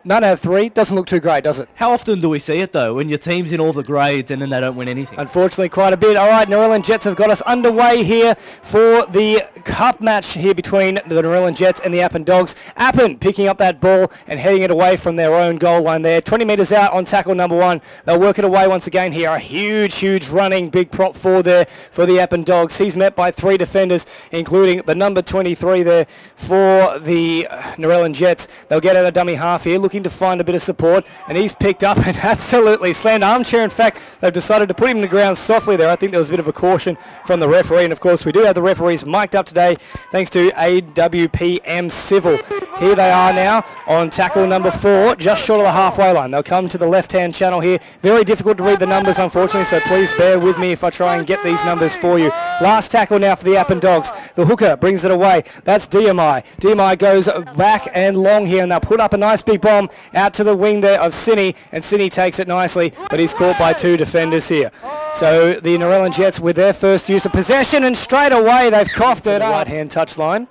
None out of 3. Doesn't look too great, does it? How often do we see it, though, when your team's in all the grades and then they don't win anything? Unfortunately, quite a bit. All right, Narellan Jets have got us underway here for the cup match here between the Narellan Jets and the Appin Dogs. Appin picking up that ball and heading it away from their own goal line there. 20 metres out on tackle number 1. They'll work it away once again here. A huge running big prop forward there for the Appin Dogs. He's met by 3 defenders, including the number 23 there for the Narellan Jets. They'll get out a dummy half here, looking to find a bit of support, and he's picked up and absolutely slammed armchair. In fact, they've decided to put him to the ground softly there. I think there was a bit of a caution from the referee, and of course we do have the referees mic'd up today thanks to AWPM Civil. Here they are now on tackle number 4, just short of the halfway line. They'll come to the left-hand channel here. Very difficult to read the numbers, unfortunately, so please bear with me if I try and get these numbers for you. Last tackle now for the Appin Dogs. The hooker brings it away. That's DMI. DMI goes back and long here, and they'll put up a nice big bomb out to the wing there of Cine, and Cine takes it nicely, but he's caught by 2 defenders here. So the Narellan Jets with their first use of possession, and straight away they've coughed it up. Right-hand touchline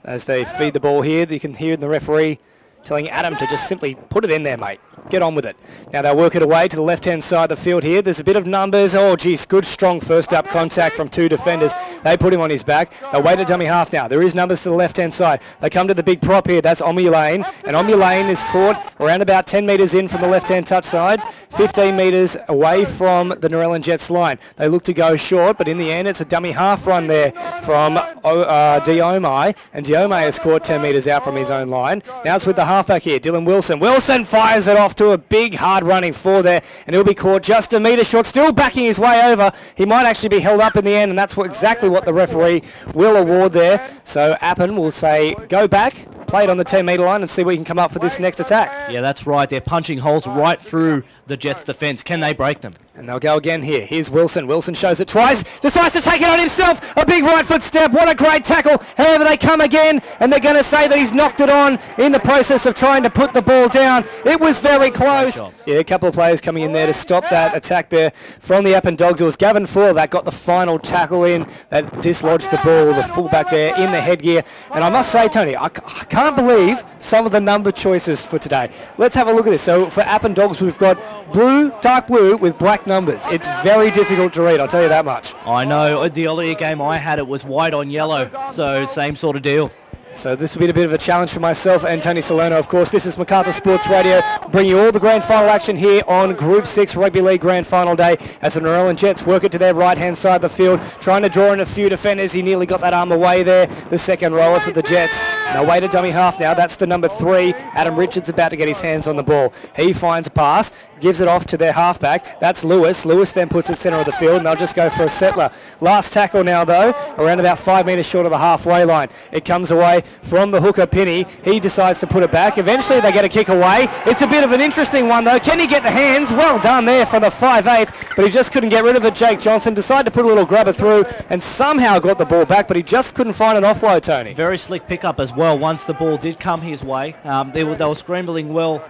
as they feed the ball here. You can hear the referee telling Adam to just simply put it in there, mate. Get on with it. Now they'll work it away to the left-hand side of the field here. There's a bit of numbers. Oh, geez, good, strong first-up contact from 2 defenders. They put him on his back. They'll wait a dummy half now. There is numbers to the left-hand side. They come to the big prop here. That's Omulane. And Omulane is caught around about 10 metres in from the left-hand touch side, 15 metres away from the Narellan Jets line. They look to go short, but in the end, it's a dummy half run there from Diomai. And Diomai is caught 10 metres out from his own line. Now it's with the halfback here, Dylan Wilson. Wilson fires it off to a big hard running 4 there, and he'll be caught just a metre short, still backing his way over. He might actually be held up in the end, and that's exactly what the referee will award there. So Appin will say go back, play it on the 10-metre line, and see what you can come up for this next attack. Yeah, that's right. They're punching holes right through the Jets' defence. Can they break them? And they'll go again here. Here's Wilson. Wilson shows it twice. Decides to take it on himself. A big right foot step. What a great tackle. However, they come again, and they're going to say that he's knocked it on in the process of trying to put the ball down. It was very close. Yeah, a couple of players coming in there to stop that attack there from the Appin Dogs. It was Gavin Ford that got the final tackle in, that dislodged the ball, the fullback there in the headgear. And I must say, Tony, I can't believe some of the number choices for today. Let's have a look at this. So for Appin Dogs, we've got blue, dark blue with black numbers. It's very difficult to read, I'll tell you that much. I know. The earlier game I had, it was white on yellow, so same sort of deal. So this will be a bit of a challenge for myself and Tony Salerno, of course. This is MacArthur Sports Radio, bringing you all the grand final action here on Group 6 Rugby League Grand Final Day as the Narellan Jets work it to their right-hand side of the field, trying to draw in a few defenders. He nearly got that arm away there, the second rower for the Jets. They'll wait a dummy half now. That's the number 3. Adam Richards about to get his hands on the ball. He finds a pass, gives it off to their halfback. That's Lewis. Lewis then puts it centre of the field, and they'll just go for a settler. Last tackle now, though, around about 5 metres short of the halfway line. It comes away from the hooker, Pinney. He decides to put it back. Eventually, they get a kick away. It's a bit of an interesting one, though. Can he get the hands? Well done there for the 5'8", but he just couldn't get rid of it. Jake Johnson decided to put a little grabber through and somehow got the ball back, but he just couldn't find an offload, Tony. Very slick pickup as well once the ball did come his way. They were scrambling well,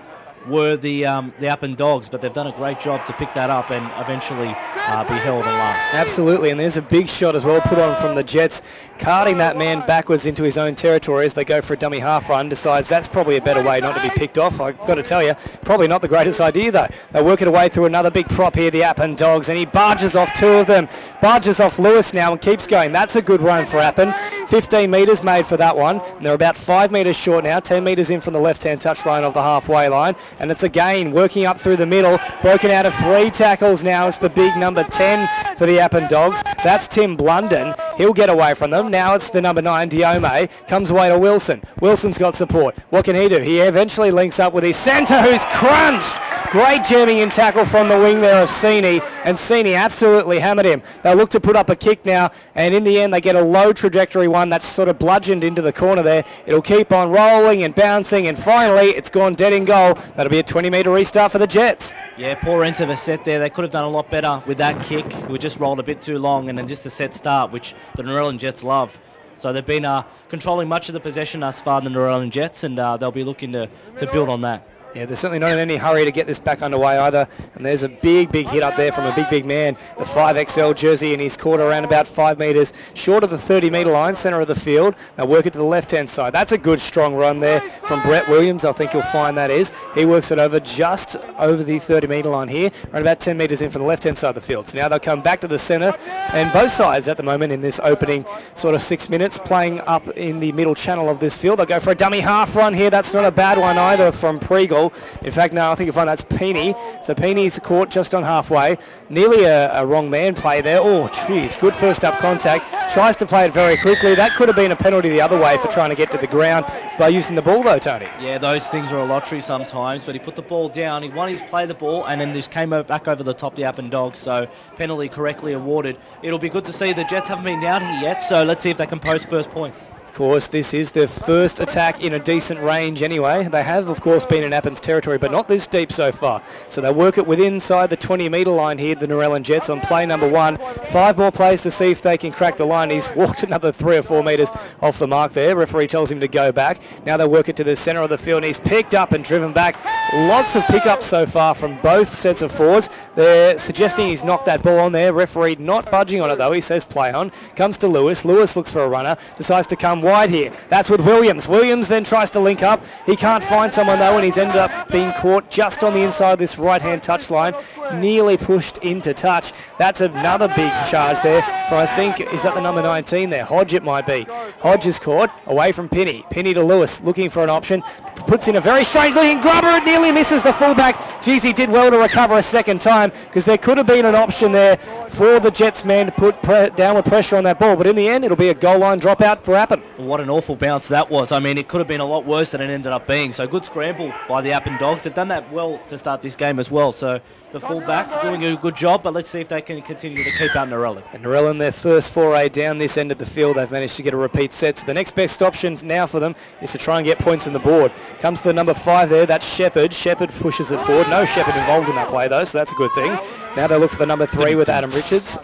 were the Appin Dogs, but they've done a great job to pick that up and eventually be held on last. Absolutely, and there's a big shot as well put on from the Jets, carting that man backwards into his own territory as they go for a dummy half run. Decides that's probably a better way not to be picked off. I've got to tell you, probably not the greatest idea though. They work it away through another big prop here, the Appin Dogs, and he barges off 2 of them. Barges off Lewis now and keeps going. That's a good run for Appin. 15 metres made for that one, and they're about 5 metres short now, 10 metres in from the left-hand touchline of the halfway line. And it's again working up through the middle, broken out of 3 tackles now. It's the big number 10 for the Appin Dogs. That's Tim Blunden. He'll get away from them. Now it's the number 9, Diome, comes away to Wilson. Wilson's got support. What can he do? He eventually links up with his centre, who's crunched. Great jamming in tackle from the wing there of Sini, and Sini absolutely hammered him. They'll look to put up a kick now, and in the end they get a low trajectory one that's sort of bludgeoned into the corner there. It'll keep on rolling and bouncing, and finally it's gone dead in goal. That'll be a 20-metre restart for the Jets. Yeah, poor end to the set there. They could have done a lot better with that kick. It just rolled a bit too long, and then just a set start, which the Narellan Jets love. So they've been controlling much of the possession thus far, the Narellan Jets, and they'll be looking to build on that. Yeah, they're certainly not in any hurry to get this back underway either. And there's a big hit up there from a big man. The 5XL jersey, and he's caught around about 5 metres short of the 30-metre line, centre of the field. They'll work it to the left-hand side. That's a good, strong run there from Brett Williams, I think you'll find that is. He works it over just over the 30-metre line here, around about 10 metres in from the left-hand side of the field. So now they'll come back to the centre, and both sides at the moment in this opening sort of 6 minutes playing up in the middle channel of this field. They'll go for a dummy half run here. That's not a bad one either from Pregel. In fact, no, I think you'll find that's Peeny. So Peeny's caught just on halfway. Nearly a wrong man play there. Oh, geez, good first up contact. Tries to play it very quickly. That could have been a penalty the other way for trying to get to the ground by using the ball though, Tony. Yeah, those things are a lottery sometimes, but he put the ball down. He won his play the ball and then just came back over the top of the Appin Dogs, so penalty correctly awarded. It'll be good to see the Jets haven't been down here yet, so let's see if they can post first points. Of course, this is their first attack in a decent range anyway. They have, of course, been in Appin's territory, but not this deep so far. So they'll work it within inside the 20-metre line here, the Narellan Jets, on play number 1. 5 more plays to see if they can crack the line. He's walked another 3 or 4 metres off the mark there. Referee tells him to go back. Now they'll work it to the centre of the field, and he's picked up and driven back. Lots of pickups so far from both sets of forwards. They're suggesting he's knocked that ball on there. Referee not budging on it, though. He says play on. Comes to Lewis. Lewis looks for a runner. Decides to come wide here. That's with Williams. Williams then tries to link up. He can't find someone though, and he's ended up being caught just on the inside of this right-hand touch line. Nearly pushed into touch. That's another big charge there for, I think, is that the number 19 there? Hodge it might be. Hodge is caught away from Penny. Penny to Lewis, looking for an option. Puts in a very strange-looking grubber. It nearly misses the fullback. Geez, he did well to recover a second time, because there could have been an option there for the Jets man to put downward pressure on that ball. But in the end, it'll be a goal line dropout for Appin. What an awful bounce that was. I mean, it could have been a lot worse than it ended up being. So good scramble by the Appin Dogs. They've done that well to start this game as well. So the fullback doing a good job, but let's see if they can continue to keep out Narellan. And Narellan, their first foray down this end of the field, they've managed to get a repeat set. So the next best option now for them is to try and get points on the board. Comes to the number 5 there, that's Shepherd. Shepherd pushes it forward. No Shepherd involved in that play though, so that's a good thing. Now they look for the number 3 with Adam Richards.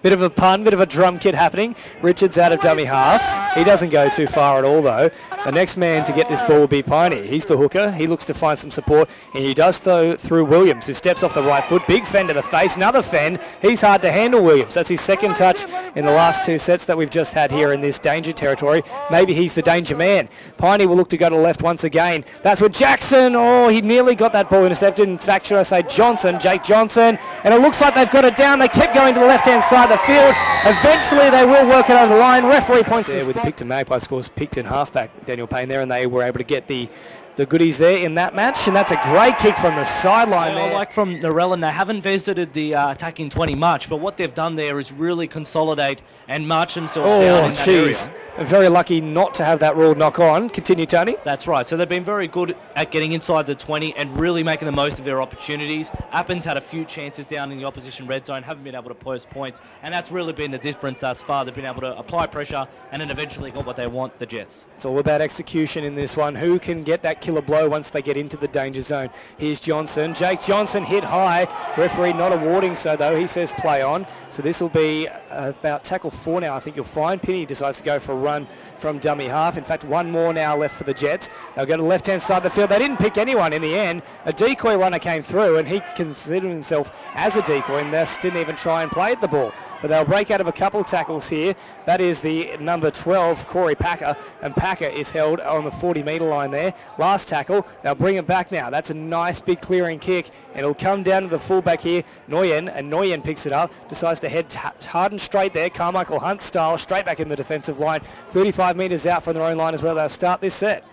Bit of a pun, bit of a drum kit happening. Richards out of dummy half. He doesn't go too far at all though. The next man to get this ball will be Piney. He's the hooker. He looks to find some support, and he does so through Williams, who steps off the right foot. Big fend to the face. Another fend. He's hard to handle, Williams. That's his second touch in the last 2 sets that we've just had here in this danger territory. Maybe he's the danger man. Piney will look to go to the left once again. That's with Jackson. Oh, he nearly got that ball intercepted. In fact, should I say Johnson, Jake Johnson. And it looks like they've got it down. They kept going to the left-hand side of the field. Eventually, they will work it over the line. Referee points there with the Picton Magpie scores. Picton halfback Daniel Payne there, and they were able to get the goodies there in that match, and that's a great kick from the sideline there. I like from Narellan, they haven't visited the attacking 20 much, but what they've done there is really consolidate and march themselves down in that area. Very lucky not to have that rule knock on. Continue, Tony. That's right. So they've been very good at getting inside the 20 and really making the most of their opportunities. Appin's had a few chances down in the opposition red zone, haven't been able to post points, and that's really been the difference thus far. They've been able to apply pressure and then eventually got what they want, the Jets. It's all about execution in this one. Who can get that killer blow once they get into the danger zone? Here's Johnson. Jake Johnson hit high. Referee not awarding so, though. He says play on. So this will be about tackle 4 now, I think you'll find. Penny decides to go for a run from dummy half. In fact, 1 more now left for the Jets. They'll go to the left-hand side of the field. They didn't pick anyone in the end. A decoy runner came through, and he considered himself as a decoy and thus didn't even try and play at the ball. But they'll break out of a couple tackles here. That is the number 12, Corey Packer, and Packer is held on the 40-metre line there. Last tackle. They'll bring it back now. That's a nice big clearing kick, and it'll come down to the fullback here, Nguyen, and Nguyen picks it up, decides to head hard and straight there, Carmichael Hunt style, straight back in the defensive line. 35 metres out from their own line as well. They'll start this set.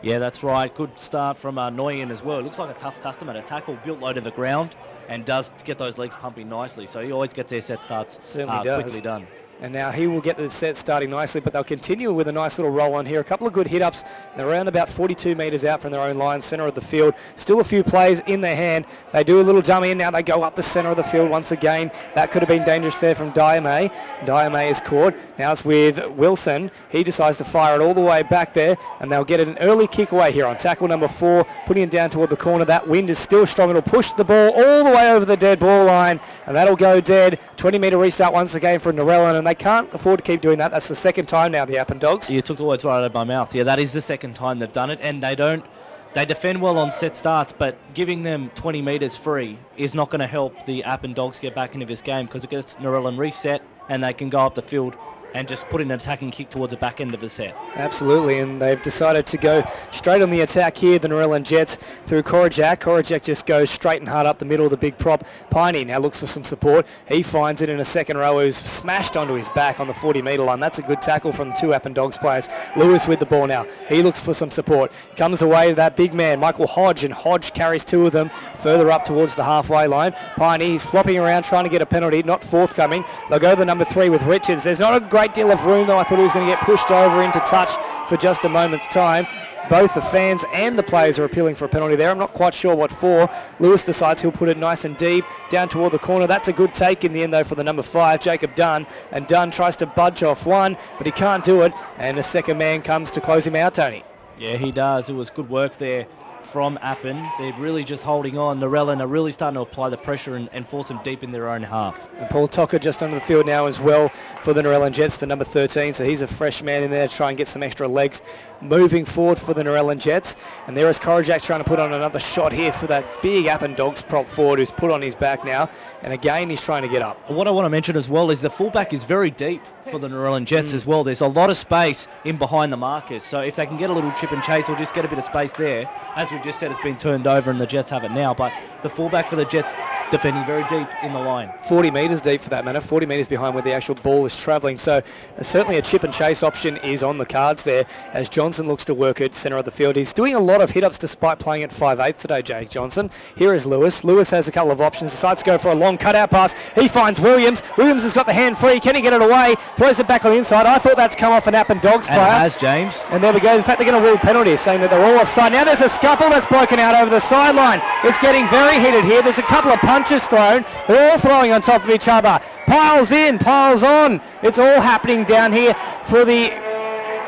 Yeah, that's right. Good start from Nguyen as well. It looks like a tough customer to tackle, built low to the ground, and does get those legs pumping nicely. So he always gets their set starts quickly done. And now he will get the set starting nicely, but they'll continue with a nice little roll on here. A couple of good hit-ups. They're around about 42 metres out from their own line, centre of the field. Still a few plays in their hand. They do a little dummy, and now they go up the centre of the field once again. That could have been dangerous there from Diame. Diame is caught. Now it's with Wilson. He decides to fire it all the way back there, and they'll get an early kick away here on tackle number 4, putting it down toward the corner. That wind is still strong. It'll push the ball all the way over the dead ball line, and that'll go dead. 20-metre restart once again for Narellan, and they can't afford to keep doing that. That's the second time now, the Appin Dogs. You took the words right out of my mouth. Yeah, that is the second time they've done it, and they don't They defend well on set starts, but giving them 20 metres free is not going to help the Appin Dogs get back into this game, because it gets Narellan reset and they can go up the field and just put in an attacking kick towards the back end of the set. Absolutely, and they've decided to go straight on the attack here, the Narellan Jets, through Korajak. Korajak just goes straight and hard up the middle of the big prop. Piney now looks for some support. He finds it in a second row, who's smashed onto his back on the 40-metre line. That's a good tackle from the two Appin Dogs players. Lewis with the ball now. He looks for some support. Comes away to that big man, Michael Hodge, and Hodge carries two of them further up towards the halfway line. Piney, he's flopping around trying to get a penalty, not forthcoming. They'll go to the number 3 with Richards. There's not a great deal of room, though. I thought he was going to get pushed over into touch for just a moment's time. Both the fans and the players are appealing for a penalty there. I'm not quite sure what for. Lewis decides he'll put it nice and deep down toward the corner. That's a good take in the end, though, for the number 5, Jacob Dunn. And Dunn tries to budge off one, but he can't do it. And the second man comes to close him out, Tony. Yeah, he does. It was good work there from Appin. They're really just holding on. Narellan are really starting to apply the pressure and force them deep in their own half. And Paul Tocker just under the field now as well for the Narellan Jets, the number 13. So he's a fresh man in there to try and get some extra legs moving forward for the Narellan Jets. And there is Korajak trying to put on another shot here for that big Appin Dogs prop forward who's put on his back now. And again, he's trying to get up. What I want to mention as well is the fullback is very deep for the Narellan Jets as well. There's a lot of space in behind the markers. So if they can get a little chip and chase or just get a bit of space there, as we just said, it's been turned over and the Jets have it now. But the fullback for the Jets defending very deep in the line. 40 metres deep for that matter, 40 metres behind where the actual ball is travelling. So certainly a chip and chase option is on the cards there as Johnson looks to work at centre of the field. He's doing a lot of hit-ups despite playing at 5/8 today, Jake Johnson. Here is Lewis. Lewis has a couple of options, decides to go for a long cutout pass. He finds Williams. Williams has got the hand free. Can he get it away? Throws it back on the inside. I thought that's come off an Appin Dogs player. And it has, James. And there we go. In fact, they're going to rule penalties, saying that they're all offside. Now there's a scuffle that's broken out over the sideline. It's getting very heated here. There's a couple of punches thrown. They're all throwing on top of each other. Piles in, piles on. It's all happening down here for the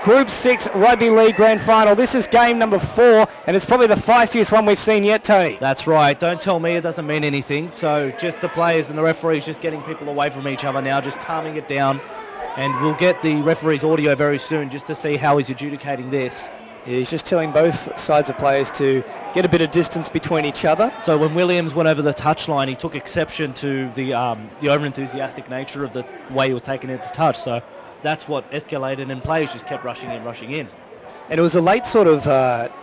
Group 6 Rugby League Grand Final. This is game number 4, and it's probably the feistiest one we've seen yet, Tony. That's right. Don't tell me it doesn't mean anything. So just the players and the referees just getting people away from each other now, just calming it down. And we'll get the referee's audio very soon just to see how he's adjudicating this. Yeah, he's just telling both sides of players to get a bit of distance between each other. So when Williams went over the touchline, he took exception to the over-enthusiastic nature of the way he was taking it to touch. So that's what escalated, and players just kept rushing in. And it was a late sort of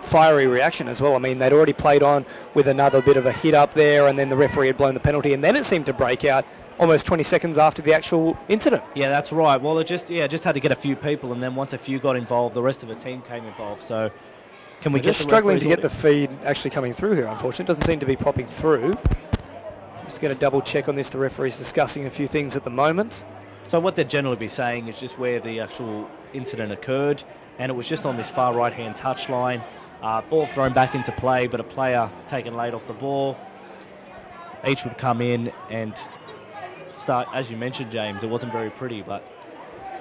fiery reaction as well. I mean, they'd already played on with another bit of a hit up there, and then the referee had blown the penalty, and then it seemed to break out almost 20 seconds after the actual incident. Yeah, that's right. Well, it just had to get a few people, and then once a few got involved, the rest of the team came involved. So can we just struggling to get the feed actually coming through here, unfortunately. It doesn't seem to be popping through. Just going to double check on this. The referee's discussing a few things at the moment. So what they'd generally be saying is just where the actual incident occurred, and it was just on this far right-hand touchline. Ball thrown back into play, but a player taken late off the ball. Each would come in and start, as you mentioned, James, it wasn't very pretty, but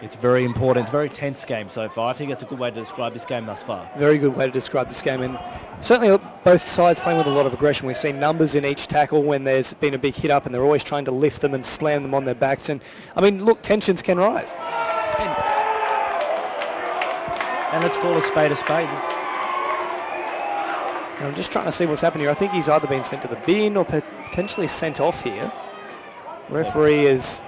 it's very important. It's a very tense game so far. I think that's a good way to describe this game thus far. Very good way to describe this game, and certainly both sides playing with a lot of aggression. We've seen numbers in each tackle when there's been a big hit up, and they're always trying to lift them and slam them on their backs. And I mean, look, tensions can rise. And let's call a spade a spade. I'm just trying to see what's happening here. I think he's either been sent to the bin or potentially sent off here. Referee has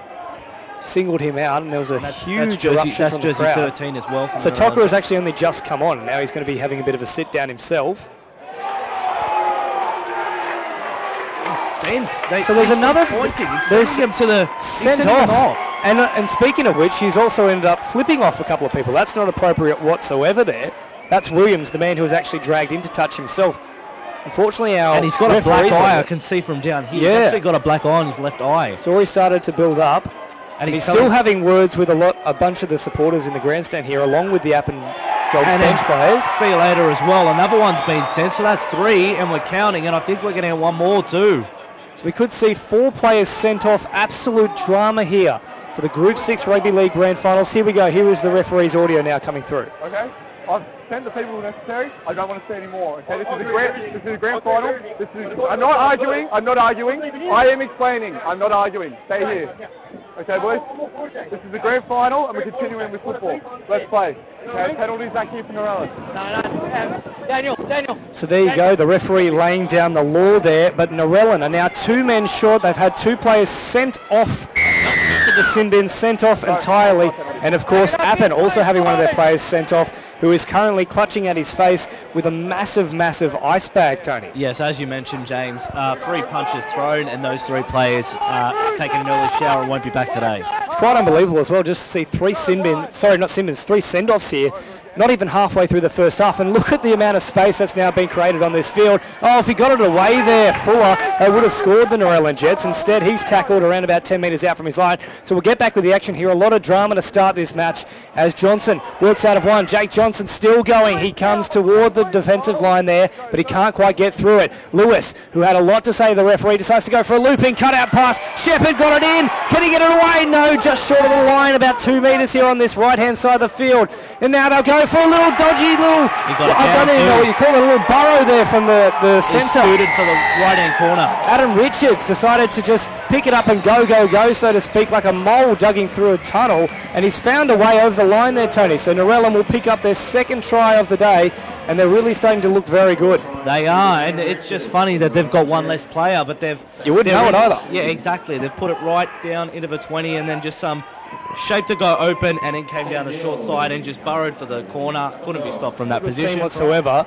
singled him out, and there was a huge eruption from the crowd. Jersey 13 as well. So Tocker has actually only just come on, and now he's going to be having a bit of a sit down himself. So there's another pointing. He's sent him to the sent off. And speaking of which, he's also ended up flipping off a couple of people. That's not appropriate whatsoever there. That's Williams, the man who was actually dragged into touch himself. Unfortunately, and he's got a black eye. I can see from down here. Yeah. He's actually got a black eye on his left eye. It's already started to build up. And he's still having words with a bunch of the supporters in the grandstand here, along with the Appin Dogs bench players. See you later as well. Another one's been sent, so that's 3, and we're counting, and I think we're going to get one more too. So we could see 4 players sent off. Absolute drama here for the Group 6 Rugby League Grand Finals. Here we go. Here is the referee's audio now coming through. Okay. I've sent the people necessary. I don't want to see any more. Okay, this is a grand final. I'm not arguing. I am explaining. I'm not arguing. Stay here. Okay, boys? This is the grand final, and we're continuing with football. Let's play. Okay, penalties back here for Narellan. Daniel. So there you go, the referee laying down the law there, but Narellan are now 2 men short. They've had 2 players sent off to the sin bin, sent off entirely, and of course Appin also having one of their players sent off, who is currently clutching at his face with a massive ice bag, Tony. Yes, as you mentioned, James, 3 punches thrown, and those 3 players taking an early shower and won't be back today. It's quite unbelievable as well, just to see 3 3 send-offs here, not even halfway through the first half, and look at the amount of space that's now been created on this field. Oh, if he got it away there, Fuller, they would have scored the Narellan Jets. Instead, he's tackled around about 10 metres out from his line. So we'll get back with the action here. A lot of drama to start this match as Johnson works out of one. Jake Johnson still going. He comes toward the defensive line there, but he can't quite get through it. Lewis, who had a lot to say to the referee, decides to go for a looping cut-out pass. Shepherd got it in. Can he get it away? No, just short of the line, about 2 metres here on this right-hand side of the field. And now they'll go for a little dodgy little, I don't even know what you call it, a little burrow there from the centre. Scooted for the right-hand corner. Adam Richards decided to just pick it up and go, so to speak, like a mole dugging through a tunnel, and he's found a way over the line there, Tony. So Narellan will pick up their 2nd try of the day, and they're really starting to look very good. They are, and it's just funny that they've got 1 less player, but you wouldn't know it either. Yeah, exactly. They've put it right down into the 20, and then just some shape to go open, and then came down the short side and just burrowed for the corner. Couldn't be stopped from that position whatsoever.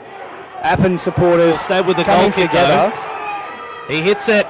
Appin supporters stayed with the coming goal kick together. He hits it,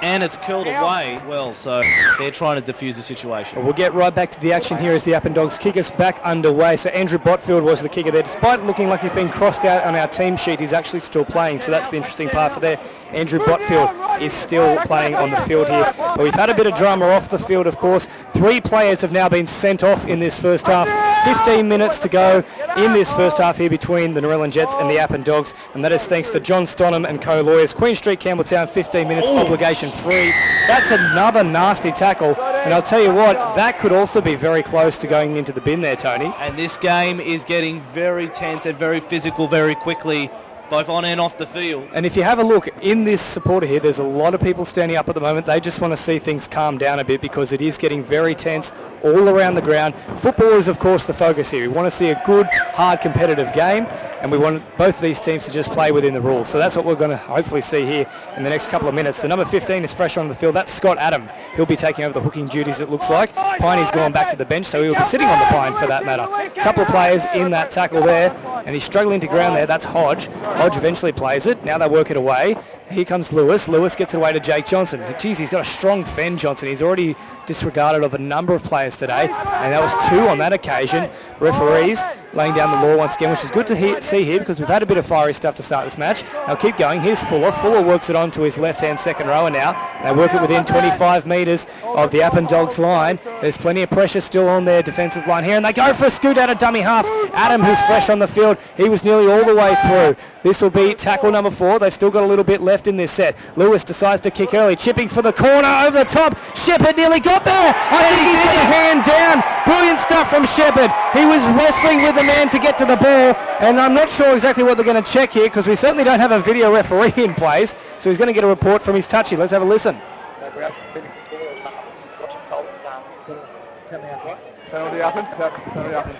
and it's curled away well, so they're trying to defuse the situation. Well, we'll get right back to the action here as the Appin Dogs kick us back underway. So Andrew Botfield was the kicker there. Despite looking like he's been crossed out on our team sheet, he's actually still playing, so that's the interesting part for there. Andrew Botfield is still playing on the field here. But we've had a bit of drama off the field, of course. 3 players have now been sent off in this first half. 15 minutes to go in this first half here between the Narellan Jets and the Appin Dogs, and that is thanks to John Stonham and co-lawyers. Queen Street, Campbelltown, 15 minutes, obligation free. That's another nasty tackle, and I'll tell you what, that could also be very close to going into the bin there, Tony. And this game is getting very tense and very physical very quickly, both on and off the field. And if you have a look in this supporter here, there's a lot of people standing up at the moment. They just want to see things calm down a bit because it is getting very tense all around the ground. Football is, of course, the focus here. We want to see a good, hard, competitive game, and we want both these teams to just play within the rules. So that's what we're going to hopefully see here in the next couple of minutes. The number 15 is fresh on the field. That's Scott Adam. He'll be taking over the hooking duties, it looks like. Piney's gone back to the bench, so he'll be sitting on the pine for that matter. A couple of players in that tackle there, and he's struggling to ground there. That's Hodge. Hodge eventually plays it. Now they work it away. Here comes Lewis. Lewis gets it away to Jake Johnson. Geez, he's got a strong fend, Johnson. He's already disregarded of a number of players today, and that was 2 on that occasion. Referees laying down the law once again, which is good to see here because we've had a bit of fiery stuff to start this match. They'll keep going. Here's Fuller. Fuller works it on to his left-hand second rower now. They work it within 25 metres of the Appin Dogs line. There's plenty of pressure still on their defensive line here, and they go for a scoot out of dummy half. Adam, who's fresh on the field, he was nearly all the way through. This will be tackle number 4. They've still got a little bit left in this set. Lewis decides to kick early, chipping for the corner over the top. Shepherd nearly got there. I think he's got a hand down. Brilliant stuff from Shepherd. He was wrestling with the man to get to the ball, and I'm not sure exactly what they're going to check here because we certainly don't have a video referee in place, so he's going to get a report from his touchy. Let's have a listen.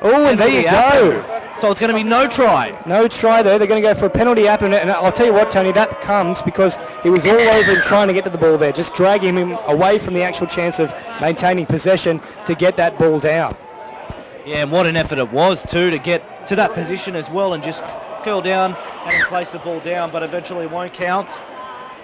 Oh, and there you go. So it's going to be no try. No try there. They're going to go for a penalty Appin, and I'll tell you what, Tony, that comes because he was all over him trying to get to the ball there, just dragging him away from the actual chance of maintaining possession to get that ball down. Yeah, and what an effort it was, too, to get to that position as well and just curl down and place the ball down, but eventually won't count.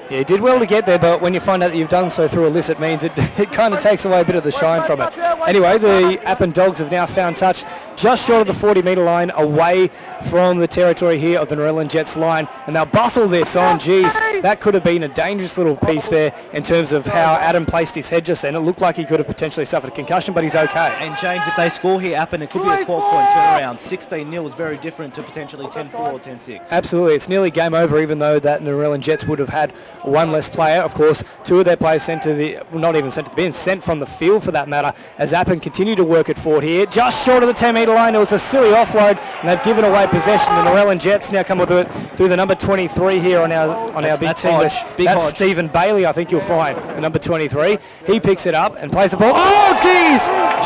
Yeah, he did well to get there, but when you find out that you've done so through illicit means, it kind of takes away a bit of the shine from it. Anyway, the Appin Dogs have now found touch just short of the 40-metre line, away from the territory here of the Narellan Jets line, and they'll bustle this on. Geez, that could have been a dangerous little piece there in terms of how Adam placed his head just then. It looked like he could have potentially suffered a concussion, but he's okay. And James, if they score here, Appin, it could be a 12-point turnaround. 16-0 is very different to potentially 10-4 or 10-6. Absolutely, it's nearly game over, even though that Narellan Jets would have had 1 less player. Of course, 2 of their players sent to the, well, not even sent to the bin, sent from the field for that matter, as Appin continue to work it forward here, just short of the 10-metre metre line. It was a silly offload, and they've given away possession. The Narellan Jets now come with it through the number 23 here on our big team list. That's Stephen Bailey, I think you'll find, the number 23. He picks it up and plays the ball. Oh, geez!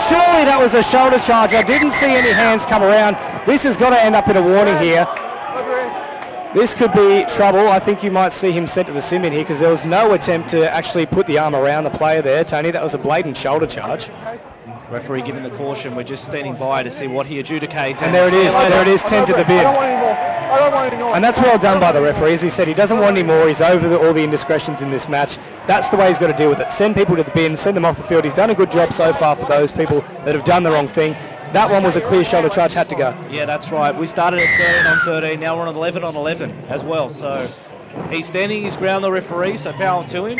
Surely that was a shoulder charge. I didn't see any hands come around. This has got to end up in a warning here. This could be trouble. I think you might see him sent to the sim in here because there was no attempt to actually put the arm around the player there, Tony. That was a blatant shoulder charge. Referee giving the caution. We're just standing by to see what he adjudicates. And there it is. There it is, 10 to the bin. I don't want any more. And that's well done by the referee. As he said, he doesn't want any more. He's over all the indiscretions in this match. That's the way he's got to deal with it. Send people to the bin, send them off the field. He's done a good job so far for those people that have done the wrong thing. That one was a clear shoulder charge, had to go. Yeah, that's right. We started at 13 on 13. Now we're on 11 on 11 as well. So he's standing his ground, the referee, so power to him.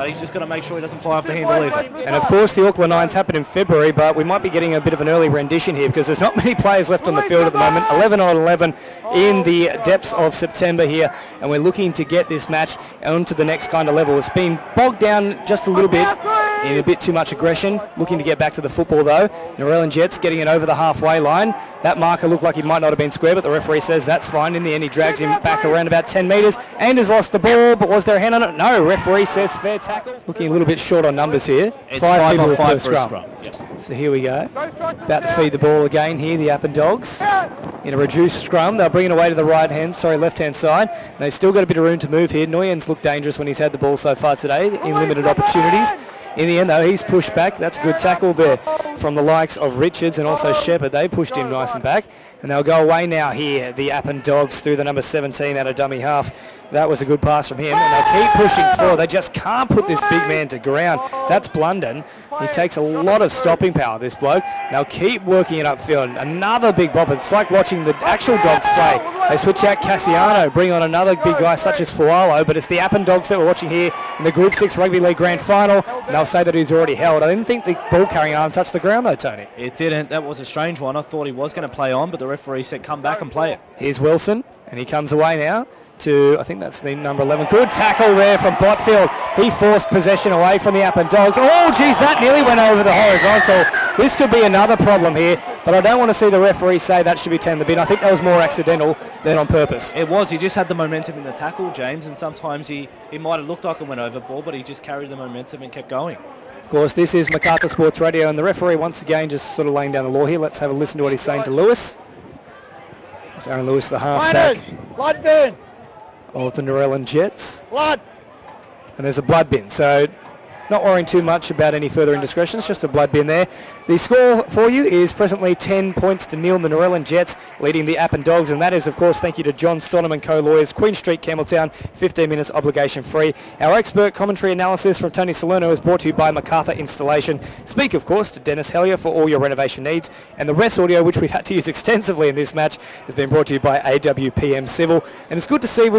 He's just got to make sure he doesn't fly off the handle either. And of course the Auckland Nines happened in February, but we might be getting a bit of an early rendition here because there's not many players left on the field at the moment. 11 on 11 in the depths of September here, and we're looking to get this match onto the next kind of level. It's been bogged down just a little bit in a bit too much aggression. Looking to get back to the football though. Narellan Jets getting it over the halfway line. That marker looked like he might not have been square, but the referee says that's fine. In the end, he drags him back around about 10 metres and has lost the ball, but was there a hand on it? No, referee says fair tackle. Looking a little bit short on numbers here. It's 5 people per scrum. Yep. So here we go. About to feed the ball again here, the Appin Dogs. In a reduced scrum, they'll bring it away to the left-hand side. And they've still got a bit of room to move here. Nguyen's looked dangerous when he's had the ball so far today in limited opportunities. In the end, though, he's pushed back. That's a good tackle there from the likes of Richards and also Shepherd. They pushed him nice and back. And they'll go away now here, the Appin Dogs, through the number 17 out of dummy half. That was a good pass from him. And they'll keep pushing forward. They just can't put this big man to ground. That's Blunden. He takes a lot of stopping power, this bloke. They'll keep working it upfield. Another big bop. It's like watching the actual Dogs play. They switch out Cassiano, bring on another big guy such as Fualo, but it's the Appin Dogs that we're watching here in the Group 6 Rugby League Grand Final. And they'll say that he's already held. I didn't think the ball-carrying arm touched the ground though, Tony. It didn't. That was a strange one. I thought he was going to play on, but the referee said come back and play it. Here's Wilson, and he comes away now to, I think that's the number 11. Good tackle there from Botfield. He forced possession away from the Appin Dogs. Oh, geez, that nearly went over the horizontal. This could be another problem here, but I don't want to see the referee say that should be 10 in the bin. I think that was more accidental than on purpose. It was. He just had the momentum in the tackle, James, and sometimes he might have looked like it went overboard, but he just carried the momentum and kept going. Of course, this is Macarthur Sports Radio, and the referee once again just sort of laying down the law here. Let's have a listen to what he's saying to Lewis. It's Aaron Lewis, the halfback of the Narellan Jets. Blood. And there's a blood bin, so not worrying too much about any further indiscretions, just a blood bin there. The score for you is presently 10 points to nil. The Narellan Jets leading the Appin Dogs, and that is, of course, thank you to John Stonham and Co-Lawyers, Queen Street, Campbelltown, 15 minutes obligation free. Our expert commentary analysis from Tony Salerno is brought to you by Macarthur Installation. Speak, of course, to Dennis Hellier for all your renovation needs. And the rest audio, which we've had to use extensively in this match, has been brought to you by AWPM Civil. And it's good to see,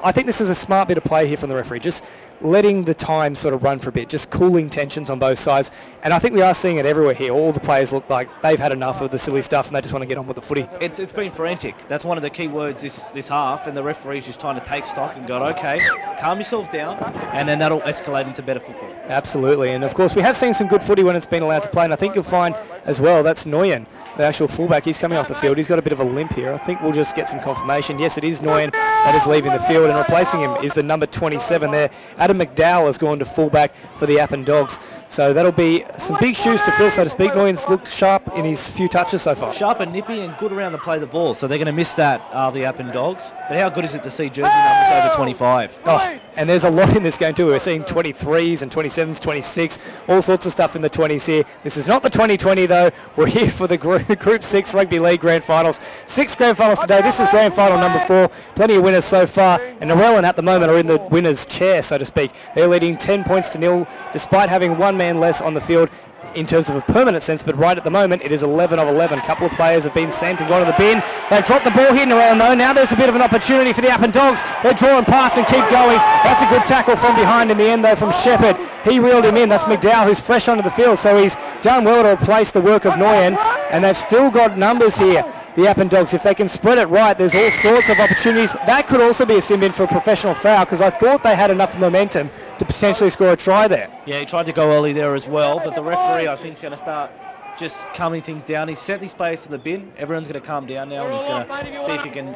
I think this is a smart bit of play here from the referee, just letting the time sort of run for a bit, just cooling tensions on both sides. And I think we are seeing it everywhere here. All the players look like they've had enough of the silly stuff and they just want to get on with the footy. It's been frantic. That's one of the key words this half, and the referee's just trying to take stock and go, okay, calm yourself down, and then that'll escalate into better football. Absolutely, and of course we have seen some good footy when it's been allowed to play, and I think you'll find as well, that's Nguyen, the actual fullback. He's coming off the field. He's got a bit of a limp here. I think we'll just get some confirmation. Yes, it is Nguyen that is leaving the field, and replacing him is the number 27 there. Adam McDowell has gone to fullback for the Appin Dogs. So that'll be some big shoes to fill, so to speak. Nguyen's looked sharp in his few touches so far. Sharp and nippy and good around the play of the ball, so they're going to miss that, the Appin Dogs. But how good is it to see jersey numbers over 25? Oh, and there's a lot in this game too. We're seeing 23s and 27s, 26, all sorts of stuff in the 20s here. This is not the 2020 though. We're here for the Group 6 Rugby League Grand Finals. 6 Grand Finals today. This is Grand Final number 4. Plenty of winners so far. And Narellan at the moment are in the winner's chair, so to speak. They're leading 10 points to nil, despite having one man less on the field in terms of a permanent sense, but right at the moment it is 11 of 11. A couple of players have been sent and gone to the bin. They've dropped the ball here, Narellan, though. Now there's a bit of an opportunity for the Appin Dogs. They draw and pass and keep going. That's a good tackle from behind in the end, though, from Shepherd. He reeled him in. That's McDowell, who's fresh onto the field, so he's done well to replace the work of Nguyen, and they've still got numbers here, the Appin Dogs. If they can spread it right, there's all sorts of opportunities. That could also be a sim in for a professional foul, because I thought they had enough momentum to potentially score a try there. Yeah, he tried to go early there as well, but the referee, I think, is going to start just calming things down. He's sent these players to the bin. Everyone's going to calm down now, and he's going to see if he can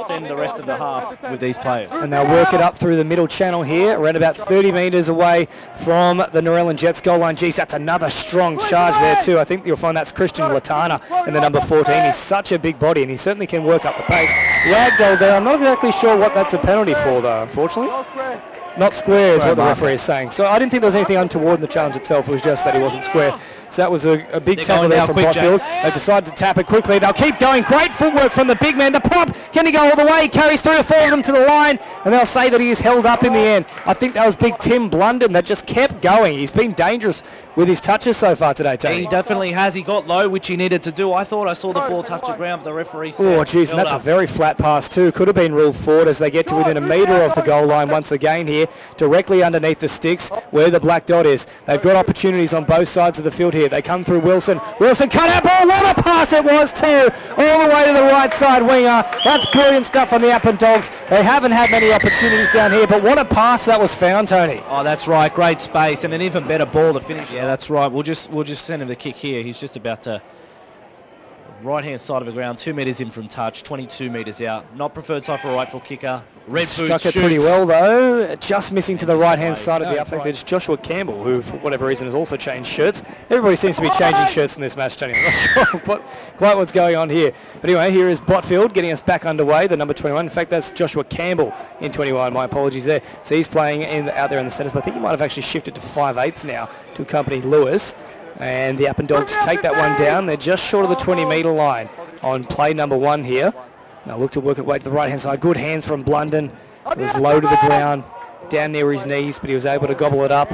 send the rest of the half with these players. And they'll work it up through the middle channel here, around about 30 metres away from the Narellan Jets goal line. Geez, that's another strong charge there too. I think you'll find that's Christian Latana in the number 14. He's such a big body, and he certainly can work up the pace. Ragdoll there. I'm not exactly sure what that's a penalty for, though, unfortunately. Not square is what the referee is saying. So I didn't think there was anything untoward in the challenge itself. It was just that he wasn't square. So that was a big tackle there from Botfield. They decide to tap it quickly. They'll keep going. Great footwork from the big man. The prop, can he go all the way? He carries 3 or 4 of them to the line, and they'll say that he is held up in the end. I think that was big Tim Blunden that just kept going. He's been dangerous with his touches so far today, Tony. He definitely has. He got low, which he needed to do. I thought I saw the ball touch the ground, but the referee said... Oh, geez, and that's a very flat pass too. Could have been ruled forward as they get to within a metre of the goal line once again here, directly underneath the sticks where the black dot is. They've got opportunities on both sides of the field here. They come through Wilson. Wilson cut out ball. What a pass it was too. All the way to the right side winger. That's brilliant stuff on the Appin Dogs. They haven't had many opportunities down here, but what a pass that was found, Tony. Oh, that's right. Great space and an even better ball to finish. Yeah, that's right. We'll just send him the kick here. He's just about to... right-hand side of the ground, 2 metres in from touch, 22 metres out. Not preferred side for a right foot kicker. Red boot struck it pretty well though, just missing to the right-hand side of the upright. It's Joshua Campbell, who for whatever reason has also changed shirts. Everybody seems to be changing shirts in this match, Tony. I'm not sure quite what's going on here. But anyway, here is Botfield getting us back underway, the number 21. In fact, that's Joshua Campbell in 21. My apologies there. So he's playing out there in the centres, but I think he might have actually shifted to 5/8 now to accompany Lewis. And the Appin Dogs take that one down. They're just short of the 20-metre line on play number 1 here. Now look to work it way to the right-hand side. Good hands from Blunden. It was low to the ground, down near his knees, but he was able to gobble it up.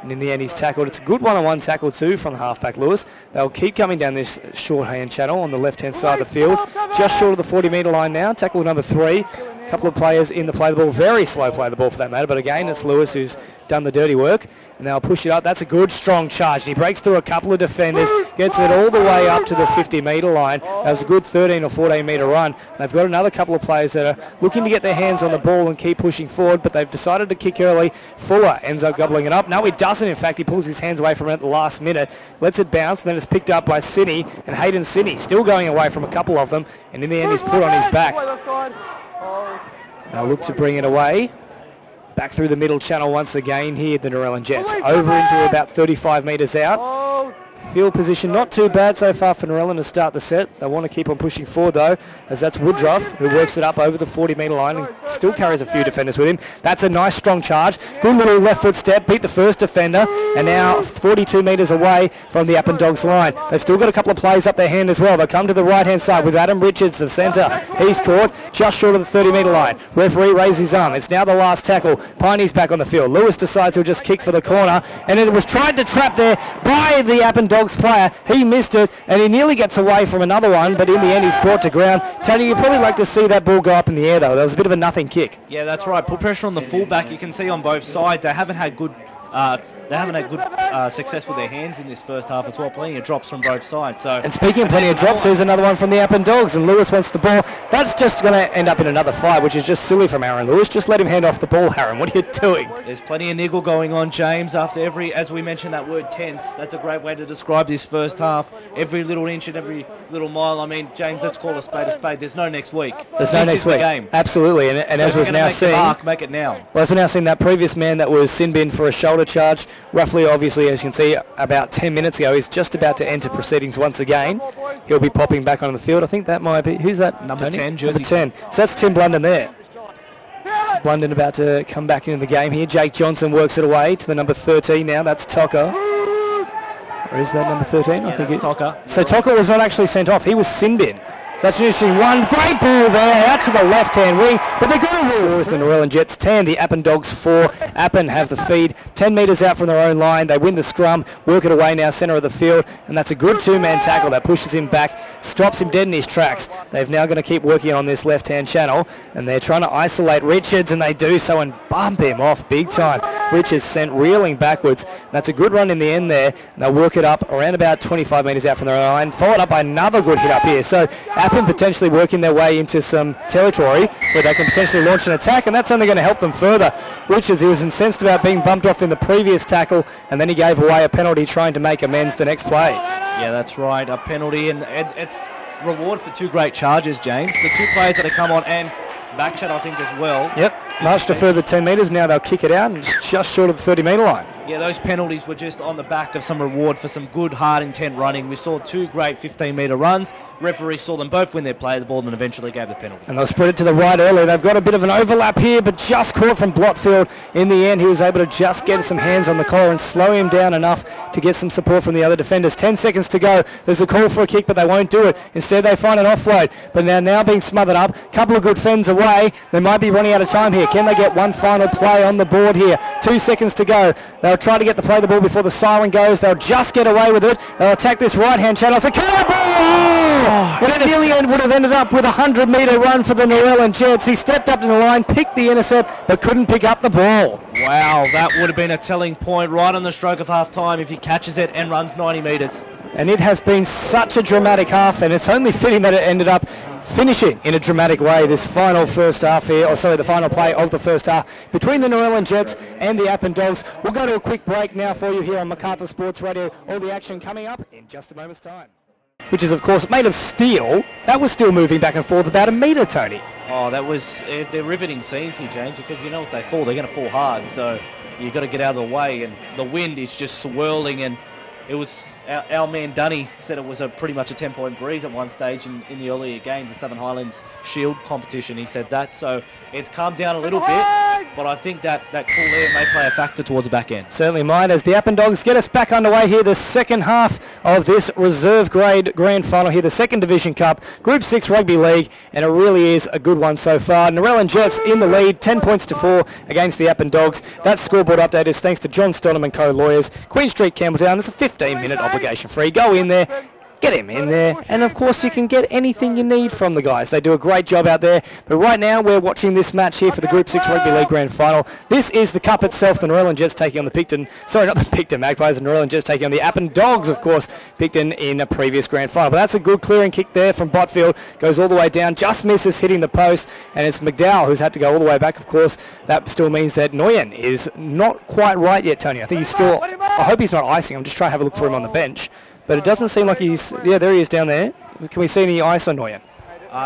And in the end, he's tackled. It's a good one-on-one tackle too from the halfback Lewis. They'll keep coming down this shorthand channel on the left-hand side of the field. Just short of the 40-metre line now. Tackle number 3. A couple of players in the play of the ball. Very slow play of the ball for that matter. But again, it's Lewis who's done the dirty work. And they'll push it up. That's a good, strong charge. And he breaks through a couple of defenders, gets it all the way up to the 50-metre line. That was a good 13 or 14-metre run. They've got another couple of players that are looking to get their hands on the ball and keep pushing forward, but they've decided to kick early. Fuller ends up gobbling it up. No, he doesn't. In fact, he pulls his hands away from it at the last minute, lets it bounce, and then it's picked up by Sidney, and Hayden Sidney still going away from a couple of them, and in the end, he's put on his back. They'll look to bring it away. Back through the middle channel once again here, the Narellan Jets. Over into about 35 metres out. Field position not too bad so far for Narellan to start the set. They want to keep on pushing forward though, as that's Woodruff who works it up over the 40-metre line and still carries a few defenders with him. That's a nice strong charge. Good little left foot step, beat the first defender, and now 42 metres away from the Appin Dogs line. They've still got a couple of plays up their hand as well. They'll come to the right-hand side with Adam Richards, the centre. He's caught just short of the 30-metre line. Referee raises his arm. It's now the last tackle. Piney's back on the field. Lewis decides he'll just kick for the corner, and it was tried to trap there by the Appin Dogs player. He missed it, and he nearly gets away from another one, but in the end he's brought to ground. Tony, you'd probably like to see that ball go up in the air though. That was a bit of a nothing kick. Yeah, that's right. Put pressure on the fullback. You can see on both sides they haven't had good success with their hands in this first half as well. Plenty of drops from both sides. So, and speaking of plenty of drops, there's another one from the Appin Dogs, and Lewis wants the ball. That's just going to end up in another fight, which is just silly from Aaron Lewis. Just let him hand off the ball, Aaron. What are you doing? There's plenty of niggle going on, James. After every, as we mentioned, that word tense, that's a great way to describe this first half. Every little inch and every little mile. I mean, James, let's call a spade a spade. There's no next week. There's no next week. Game. Absolutely, and so as we've now seen, make it now. Well, as we've now seen, that previous man that was sin bin for a shoulder charge, roughly, obviously, as you can see, about 10 minutes ago, he's just about to enter proceedings once again. He'll be popping back on the field. I think that might be, who's that? Number Tony? 10, jersey. Number 10. So that's Tim Blunden there. So Blunden about to come back into the game here. Jake Johnson works it away to the number 13 now. That's Tocker. Or is that number 13? Yeah, I think it's Tocker. So Tocker was not actually sent off. He was sin bin. So that's an interesting one. Great ball there, out to the left-hand wing. But they're going to rule. The Narellan Jets 10, the Appin Dogs 4. Appin have the feed. 10 metres out from their own line. They win the scrum, work it away now, centre of the field. And that's a good two-man tackle that pushes him back, stops him dead in his tracks. They've now going to keep working on this left-hand channel. And they're trying to isolate Richards, and they do so and bump him off big time. Richards sent reeling backwards. That's a good run in the end there. And they'll work it up around about 25 metres out from their own line. Followed up by another good hit up here. So Appin potentially working their way into some territory where they can potentially launch an attack, and that's only going to help them further. Richards, he was incensed about being bumped off in the previous tackle, and then he gave away a penalty trying to make amends the next play. Yeah, that's right. A penalty, and it's reward for 2 great charges, James. The 2 players that have come on, and Backchat, I think, as well. Yep, marched a further 10 metres. Now they'll kick it out, and it's just short of the 30-metre line. Yeah, those penalties were just on the back of some reward for some good, hard, intent running. We saw 2 great 15-metre runs. Referees saw them both when they played the ball and eventually gave the penalty. And they'll spread it to the right early. They've got a bit of an overlap here, but just caught from Blotfield. In the end, he was able to just get some hands on the collar and slow him down enough to get some support from the other defenders. 10 seconds to go. There's a call for a kick, but they won't do it. Instead, they find an offload. But they're now being smothered up. Couple of good fends away. They might be running out of time here. Can they get one final play on the board here? 2 seconds to go. They'll try to get the play the ball before the siren goes. They'll just get away with it. They'll attack this right-hand channel. It's a and it nearly would have ended up with a 100-metre run for the Narellan Jets. He stepped up to the line, picked the intercept, but couldn't pick up the ball. Wow, that would have been a telling point right on the stroke of half-time if he catches it and runs 90 metres. And it has been such a dramatic half, and it's only fitting that it ended up finishing in a dramatic way, this final first half here, or sorry, the final play of the first half between the Narellan Jets and the Appin Dogs. We'll go to a quick break now for you here on Macarthur Sports Radio. All the action coming up in just a moment's time. Which is, of course, made of steel. That was still moving back and forth about a metre, Tony. Oh, that was... they're riveting scenes here, James, because you know if they fall, they're going to fall hard. So you've got to get out of the way, and the wind is just swirling, and it was... Our man Dunny said it was pretty much a 10-point breeze at one stage in the earlier games, the Southern Highlands Shield competition. He said that, so it's calmed down a little bit, but I think that cool air may play a factor towards the back end. Certainly might, as the Appin Dogs get us back underway here, the second half of this reserve grade grand final here, the Second Division Cup, Group 6 Rugby League, and it really is a good one so far. Narellan Jets in the lead, 10 points to 4 against the Appin Dogs. That scoreboard update is thanks to John Stonham & Co. Lawyers, Queen Street, Campbelltown. It's a 15-minute obligation free. Go in there, get him in there, and of course you can get anything you need from the guys. They do a great job out there. But right now we're watching this match here for the Group 6 Rugby League Grand Final. This is the cup itself. The Narellan Jets taking on the Picton, sorry, not the Picton Magpies, the Narellan Jets taking on the Appin Dogs, of course, Picton in a previous Grand Final. But that's a good clearing kick there from Botfield, goes all the way down, just misses hitting the post, and it's McDowell who's had to go all the way back, of course. That still means that Nguyen is not quite right yet, Tony. I think he's still, I hope he's not icing. I'm just trying to have a look for him on the bench. But it doesn't seem like he's... Yeah, there he is down there. Can we see any ice on Nguyen?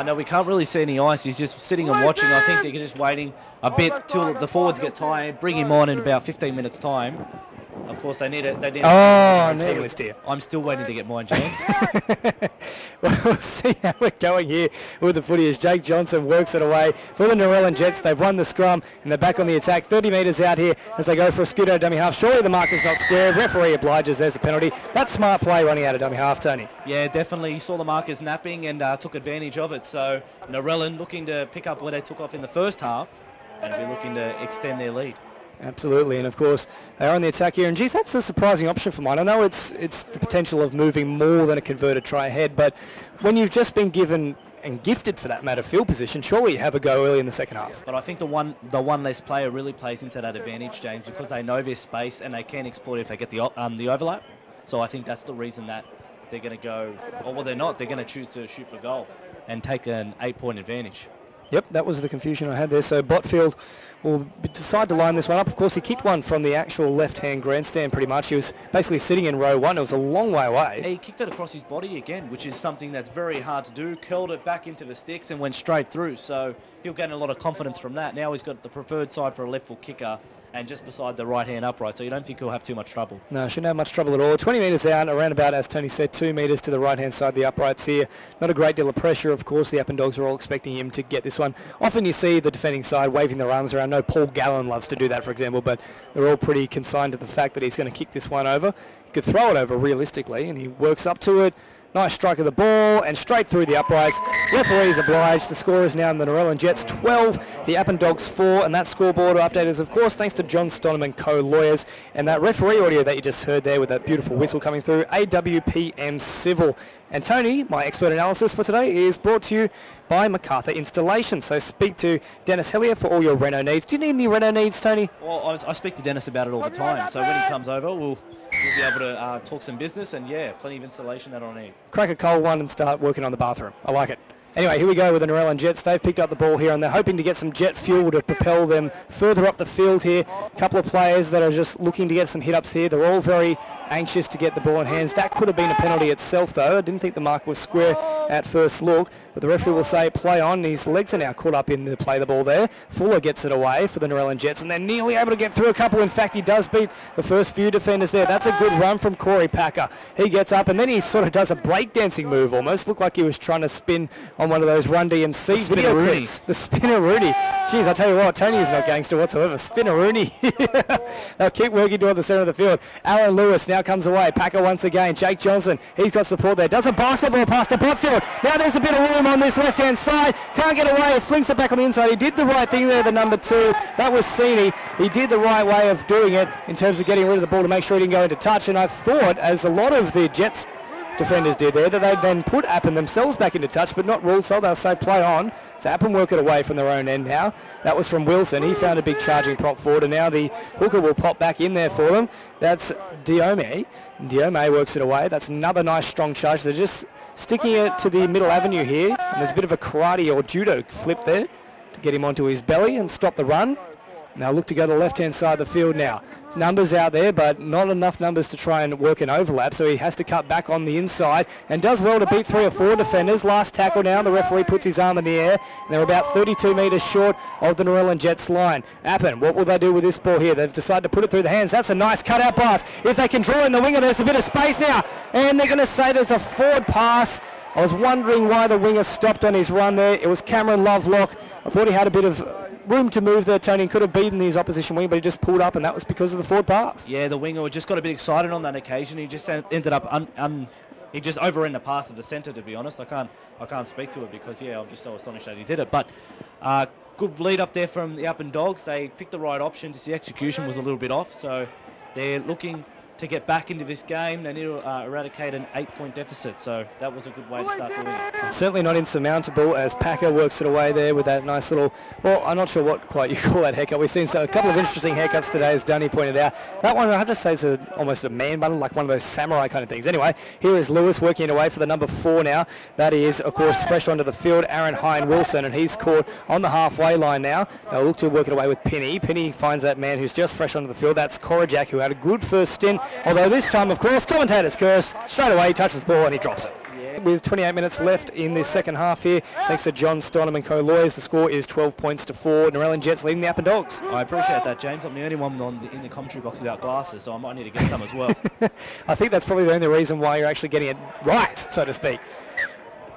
No, we can't really see any ice. He's just sitting and watching. I think they're just waiting a bit till the forwards get tired, bring him on in about 15 minutes' time. Of course, they need it. Oh, needless dear. I'm still waiting to get mine, James. Well, we'll see how we're going here with the footy as Jake Johnson works it away for the Narellan Jets. They've won the scrum and they're back on the attack. 30 metres out here as they go for a scoot out of dummy half. Surely the marker's not square. Referee obliges. There's a penalty. That's smart play running out of dummy half, Tony. Yeah, definitely. He saw the markers napping and took advantage of it. So Narellan looking to pick up where they took off in the first half and be looking to extend their lead. Absolutely, and of course they are on the attack here, and geez, that's a surprising option for mine. I know it's the potential of moving more than a converted try ahead, but when you've just been given and gifted, for that matter, field position, surely you have a go early in the second half. But I think the one less player really plays into that advantage, James, because they know their space and they can exploit if they get the overlap. So I think that's the reason that they're going to go, or well, they're not. They're going to choose to shoot for goal and take an 8-point advantage. Yep, that was the confusion I had there. So Botfield will decide to line this one up. Of course, he kicked one from the actual left-hand grandstand pretty much. He was basically sitting in row one. It was a long way away. He kicked it across his body again, which is something that's very hard to do. Curled it back into the sticks and went straight through. So he'll gain a lot of confidence from that. Now he's got the preferred side for a left-foot kicker and just beside the right-hand upright, so you don't think he'll have too much trouble. No, shouldn't have much trouble at all. 20 metres out, around about, as Tony said, 2 metres to the right-hand side of the uprights here. Not a great deal of pressure, of course. The Appin Dogs are all expecting him to get this one. Often you see the defending side waving their arms around. No, Paul Gallen loves to do that, for example, but they're all pretty consigned to the fact that he's going to kick this one over. He could throw it over realistically, and he works up to it. Nice strike of the ball and straight through the uprights. Referee is obliged. The score is now in the Narellan Jets 12, the Appin Dogs 4, and that scoreboard update is, of course, thanks to John Stonham & Co. Lawyers. And that referee audio that you just heard there with that beautiful whistle coming through, AWPM Civil. And Tony, my expert analysis for today is brought to you by Macarthur Installation. So speak to Dennis Hellier for all your reno needs. Do you need any reno needs, Tony? Well, I speak to Dennis about it all the time. So when he comes over, we'll be able to talk some business and, yeah, plenty of installation that I need. Crack a cold one and start working on the bathroom. I like it. Anyway, here we go with the Narellan Jets. They've picked up the ball here and they're hoping to get some jet fuel to propel them further up the field here. A couple of players that are just looking to get some hit-ups here. They're all very anxious to get the ball in hands. That could have been a penalty itself, though. I didn't think the mark was square at first look, but the referee will say play on. His legs are now caught up in the play the ball there. Fuller gets it away for the Narellan Jets, and they're nearly able to get through a couple. In fact, he does beat the first few defenders there. That's a good run from Corey Packer. He gets up, and then he sort of does a breakdancing move almost. Looked like he was trying to spin on one of those Run DMC video clips. The Spinner-Rooney. Jeez, I tell you what, Tony is not gangster whatsoever. Spinner-Rooney. They'll keep working toward the centre of the field. Aaron Lewis now comes away. Packer once again. Jake Johnson, he's got support there. Does a basketball pass to Botfield. Now there's a bit of room on this left-hand side. Can't get away. Flings it back on the inside. He did the right thing there, the number 2. That was Sini. He did the right way of doing it in terms of getting rid of the ball to make sure he didn't go into touch. And I thought, as a lot of the Jets defenders did there, that they'd then put Appin themselves back into touch, but not ruled so. They'll say play on. So Appin work it away from their own end now. That was from Wilson. He found a big charging prop forward, and now the hooker will pop back in there for them. That's Diome. Diome works it away. That's another nice strong charge. They're just sticking it to the middle avenue here, and there's a bit of a karate or judo flip there to get him onto his belly and stop the run. Now look to go to the left-hand side of the field now. Numbers out there, but not enough numbers to try and work an overlap, so he has to cut back on the inside and does well to beat 3 or 4 defenders. Last tackle now, the referee puts his arm in the air, and they're about 32 metres short of the Narellan Jets line. Appin, what will they do with this ball here? They've decided to put it through the hands. That's a nice cutout pass. If they can draw in the winger, there's a bit of space now, and they're going to say there's a forward pass. I was wondering why the winger stopped on his run there. It was Cameron Lovelock. I thought he had a bit of room to move there, Tony. Could have beaten his opposition wing, but he just pulled up, and that was because of the forward pass. Yeah, the winger just got a bit excited on that occasion. He just ended up he just overran the pass of the centre, to be honest. I can't speak to it because, yeah, I'm just so astonished that he did it. But good lead up there from the Appin Dogs. They picked the right option, just the execution was a little bit off, so they're looking to get back into this game. They need to eradicate an 8-point deficit, so that was a good way to start doing it. It's certainly not insurmountable as Packer works it away there with that nice little, well, I'm not sure what quite you call that haircut. We've seen a couple of interesting haircuts today, as Danny pointed out. That one, I have to say, is almost a man bun, like one of those samurai kind of things. Anyway, here is Lewis working it away for the number 4 now. That is, of course, fresh onto the field, Aaron Hine Wilson, and he's caught on the halfway line now. They'll look to work it away with Penny. Penny finds that man who's just fresh onto the field. That's Korajak, who had a good first stint, although this time, of course, commentator's curse. Straight away, he touches the ball and he drops it. Yeah. With 28 minutes left in this second half here, thanks to John Stonham and co-lawyers, the score is 12 points to 4. Narellan Jets leading the Appin Dogs. I appreciate that, James. I'm the only one in the commentary box without glasses, so I might need to get some as well. I think that's probably the only reason why you're actually getting it right, so to speak.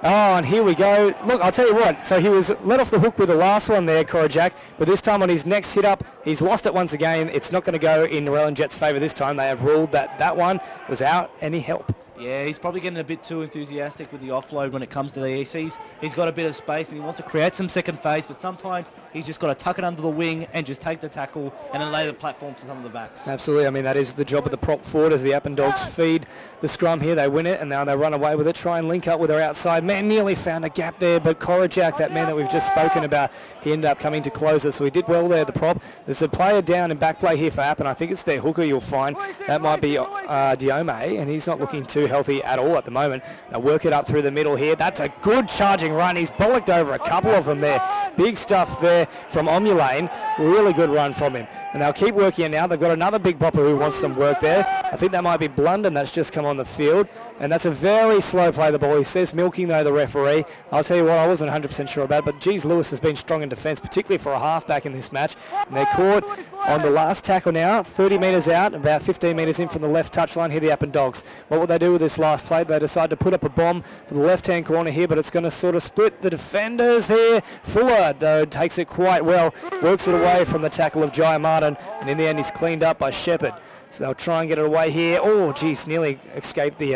Oh, and here we go. Look, I'll tell you what. So he was let off the hook with the last one there, Korajak, but this time on his next hit-up, he's lost it once again. It's not going to go in Narellan Jets' favour this time. They have ruled that that one was out any help. Yeah, he's probably getting a bit too enthusiastic with the offload when it comes to the ECs. He's got a bit of space and he wants to create some second phase, but sometimes he's just got to tuck it under the wing and just take the tackle and then lay the platform for some of the backs. Absolutely. I mean, that is the job of the prop forward as the Appin Dogs feed the scrum here. They win it and now they run away with it, try and link up with their outside man. Nearly found a gap there, but Korajak, that man that we've just spoken about, he ended up coming to close it, so he did well there, the prop. There's a player down in back play here for Appin. I think it's their hooker you'll find. That might be Diome, and he's not looking too healthy at all at the moment. They'll work it up through the middle here. That's a good charging run. He's bollocked over a couple of them there. Big stuff there from Omulane. Really good run from him. And they'll keep working it now. They've got another big popper who wants some work there. I think that might be Blunden that's just come on the field. And that's a very slow play of the ball. He says milking, though, the referee. I'll tell you what, I wasn't 100% sure about it, but geez, Lewis has been strong in defence, particularly for a halfback in this match. And they're caught on the last tackle now, 30 metres out, about 15 metres in from the left touchline here, the Appin Dogs. What will they do with this last play? They decide to put up a bomb for the left-hand corner here, but it's going to sort of split the defenders here. Fuller, though, takes it quite well, works it away from the tackle of Jai Martin, and in the end he's cleaned up by Shepherd. So they'll try and get it away here. Oh, geez, nearly escaped the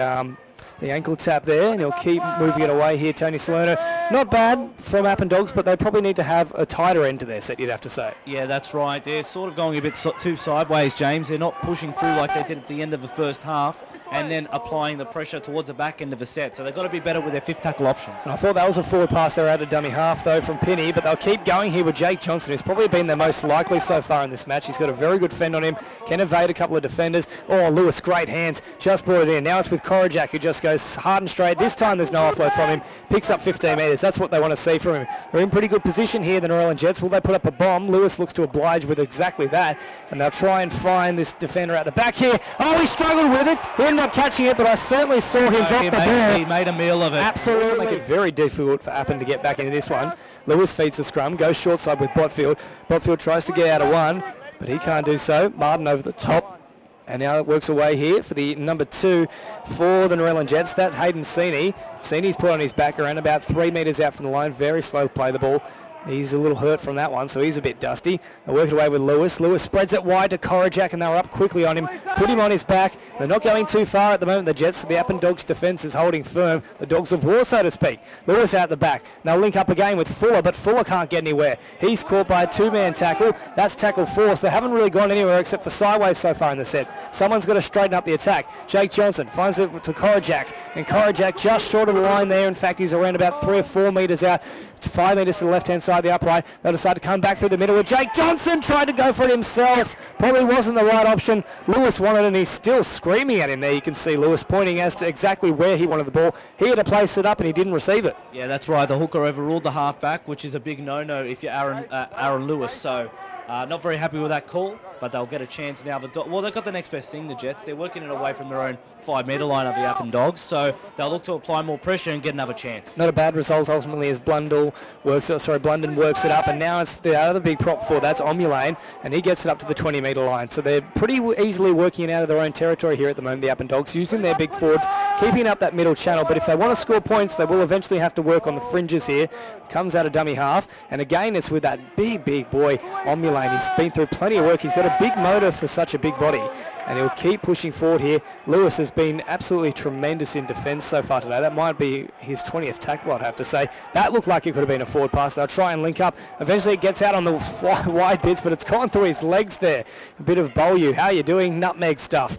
ankle tap there, and he'll keep moving it away here, Tony Salerno. Not bad from Appin Dogs, but they probably need to have a tighter end to their set, you'd have to say. Yeah, that's right. They're sort of going a bit too sideways, James. They're not pushing through like they did at the end of the first half, and then applying the pressure towards the back end of the set. So they've got to be better with their fifth tackle options. And I thought that was a forward pass there out of dummy half, though, from Penny, but they'll keep going here with Jake Johnson, who's probably been their most likely so far in this match. He's got a very good fend on him, can evade a couple of defenders. Oh, Lewis, great hands, just brought it in. Now it's with Korajak, who just goes hard and straight. This time there's no offload from him, picks up 15 metres. That's what they want to see from him. They're in pretty good position here, the Narellan Jets. Will they put up a bomb? Lewis looks to oblige with exactly that, and they'll try and find this defender at the back here. Oh, he struggled with it. He ended up catching it, but I certainly saw him drop the ball. He made a meal of it. Absolutely. Make it very difficult for Appin to get back into this one. Lewis feeds the scrum, goes short side with Botfield. Botfield tries to get out of one, but he can't do so. Martin over the top. And now it works away here for the number 2 for the Narellan Jets. That's Hayden Seeney. Seeney's put on his back around about 3 metres out from the line. Very slow to play the ball. He's a little hurt from that one, so he's a bit dusty. They work it away with Lewis. Lewis spreads it wide to Korajak, and they were up quickly on him. Put him on his back. They're not going too far at the moment, the Jets. The Appin Dogs defence is holding firm. The Dogs of War, so to speak. Lewis out the back. They'll link up again with Fuller, but Fuller can't get anywhere. He's caught by a 2-man tackle. That's tackle 4, so they haven't really gone anywhere except for sideways so far in the set. Someone's got to straighten up the attack. Jake Johnson finds it to Korajak, and Korajak just short of the line there. In fact, he's around about 3 or 4 metres out, 5 metres to the left-hand side of the upright. They'll decide to come back through the middle with Jake Johnson. Tried to go for it himself. Probably wasn't the right option. Lewis wanted it, and he's still screaming at him there. You can see Lewis pointing as to exactly where he wanted the ball. He had to place it up, and he didn't receive it. Yeah, that's right. The hooker overruled the halfback, which is a big no-no if you're Aaron Lewis. So not very happy with that call, but they'll get a chance now. Well, they've got the next best thing, the Jets. They're working it away from their own 5-metre line of the Appin Dogs, so they'll look to apply more pressure and get another chance. Not a bad result ultimately as Blunden works it up, and now it's the other big prop for that's Omulane, and he gets it up to the 20-metre line. So they're pretty easily working it out of their own territory here at the moment, the Appin Dogs, using their big forwards, keeping up that middle channel. But if they want to score points, they will eventually have to work on the fringes here. Comes out of dummy half, and again it's with that big boy Omulane. He's been through plenty of work. He's got a big motor for such a big body, and he'll keep pushing forward here. Lewis has been absolutely tremendous in defence so far today. That might be his 20th tackle, I'd have to say. That looked like it could have been a forward pass. They'll try and link up. Eventually it gets out on the wide bits, but it's gone through his legs there. A bit of Bolu. How are you doing? Nutmeg stuff.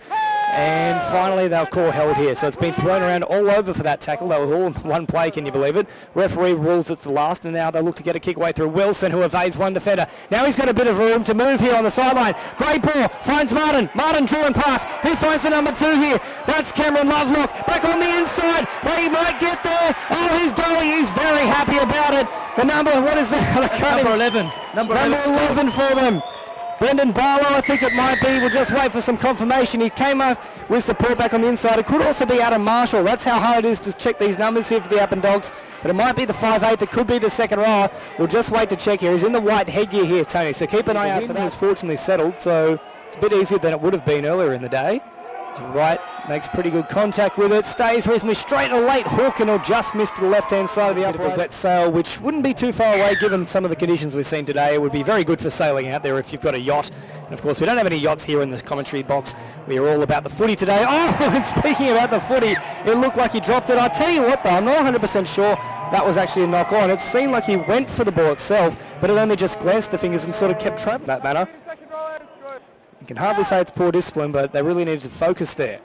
And finally they'll call held here. So it's been thrown around all over for that tackle. That was all in one play, can you believe it? Referee rules it's the last, and now they look to get a kick away through Wilson, who evades one defender. Now he's got a bit of room to move here on the sideline. Great ball, finds Martin. Martin drawing pass. He finds the number 2 here. That's Cameron Lovelock. Back on the inside. He might get there. Oh, he's going. He's very happy about it. The number, what is that? Number 11. Number 11 for them. Brendan Barlow, I think it might be. We'll just wait for some confirmation. He came up with support back on the inside. It could also be Adam Marshall. That's how hard it is to check these numbers here for the Appin Dogs. But it might be the 5'8". It could be the second rower. We'll just wait to check here. He's in the white headgear here, Tony. So keep an eye out for that. He's fortunately settled, so it's a bit easier than it would have been earlier in the day. It's right, makes pretty good contact with it. Stays reasonably straight. A late hook, and he'll just miss to the left-hand side of the upright. Wet sail, which wouldn't be too far away given some of the conditions we've seen today. It would be very good for sailing out there if you've got a yacht. And of course, we don't have any yachts here in the commentary box. We are all about the footy today. Oh, and speaking about the footy, it looked like he dropped it. I'll tell you what though, I'm not 100% sure that was actually a knock on. It seemed like he went for the ball itself, but it only just glanced the fingers and sort of kept traveling that manner. You can hardly say it's poor discipline, but they really needed to focus there.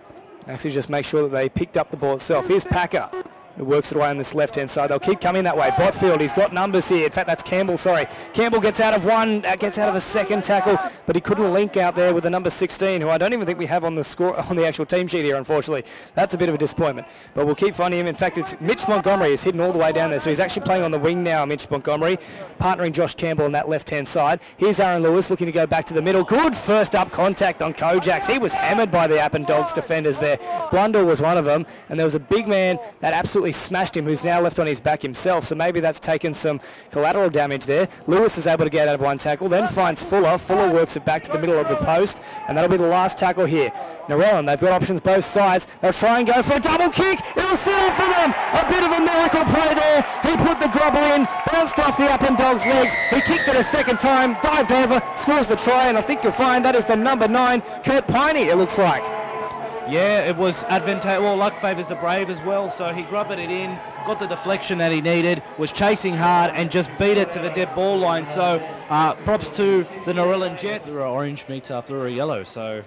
Actually just make sure that they picked up the ball itself. Here's Packer, who works it away on this left-hand side. They'll keep coming that way. Botfield, he's got numbers here. In fact, that's Campbell, sorry. Campbell gets out of one, gets out of a second tackle, but he couldn't link out there with the number 16, who I don't even think we have on the score on the actual team sheet here, unfortunately. That's a bit of a disappointment, but we'll keep finding him. In fact, it's Mitch Montgomery is hidden all the way down there, so he's actually playing on the wing now, Mitch Montgomery, partnering Josh Campbell on that left-hand side. Here's Aaron Lewis looking to go back to the middle. Good first up contact on Kojaks. He was hammered by the Appin Dogs defenders there. Blundell was one of them, and there was a big man that absolutely smashed him, who's now left on his back himself, so maybe that's taken some collateral damage there. Lewis is able to get out of one tackle, then finds Fuller. Fuller works it back to the middle of the post, and that'll be the last tackle here. Narellan, they've got options both sides. They'll try and go for a double kick. It'll settle for them. A bit of a miracle play there. He put the grubble in, bounced off the Appin Dogs' legs. He kicked it a second time, dived over, scores the try, and I think you'll find that is the number 9, Kurt Piney, it looks like. Yeah, it was advantageous. Well, luck favours the brave as well, so he grubbed it in, got the deflection that he needed, was chasing hard, and just beat it to the dead ball line. So props to the Narellan Jets. Orange meets after a yellow, so...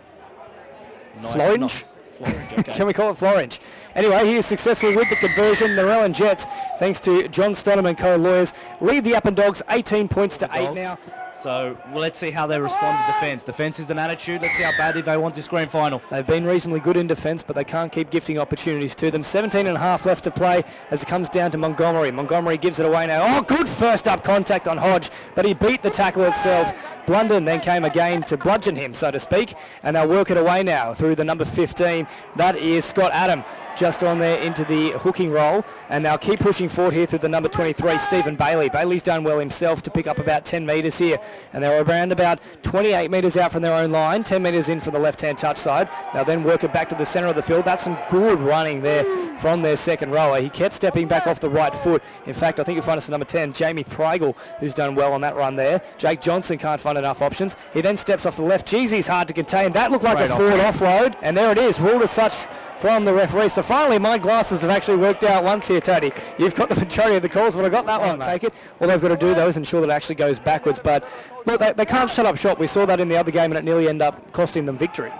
Nice, Florange, okay. Can we call it Florange? Anyway, he is successful with the conversion. Narellan Jets, thanks to John Stonham and co-lawyers, lead the Appin Dogs 18 points to 8 now. So let's see how they respond to defence. Defence is an attitude. Let's see how badly they want this grand final. They've been reasonably good in defence, but they can't keep gifting opportunities to them. 17 and a half left to play as it comes down to Montgomery. Montgomery gives it away now. Oh, good first up contact on Hodge, but he beat the tackle itself. Blunden then came again to bludgeon him, so to speak, and they'll work it away now through the number 15. That is Scott Adam, just on there into the hooking role, and they'll keep pushing forward here through the number 23, Stephen Bailey. Bailey's done well himself to pick up about 10 metres here, and they're around about 28 metres out from their own line, 10 metres in for the left-hand touch side. They'll then work it back to the centre of the field. That's some good running there from their second rower. He kept stepping back off the right foot. In fact, I think you'll find us at number 10, Jamie Prigel, who's done well on that run there. Jake Johnson can't find enough options. He then steps off the left. Geez, he's hard to contain. That looked like a forward offload, and there it is, ruled as such from the referee. So finally, my glasses have actually worked out once here, Tony. You've got the majority of the calls, but I got that one. Take it. All they've got to do, though, is ensure that it actually goes backwards. But look, they can't shut up shop. We saw that in the other game, and it nearly ended up costing them victory.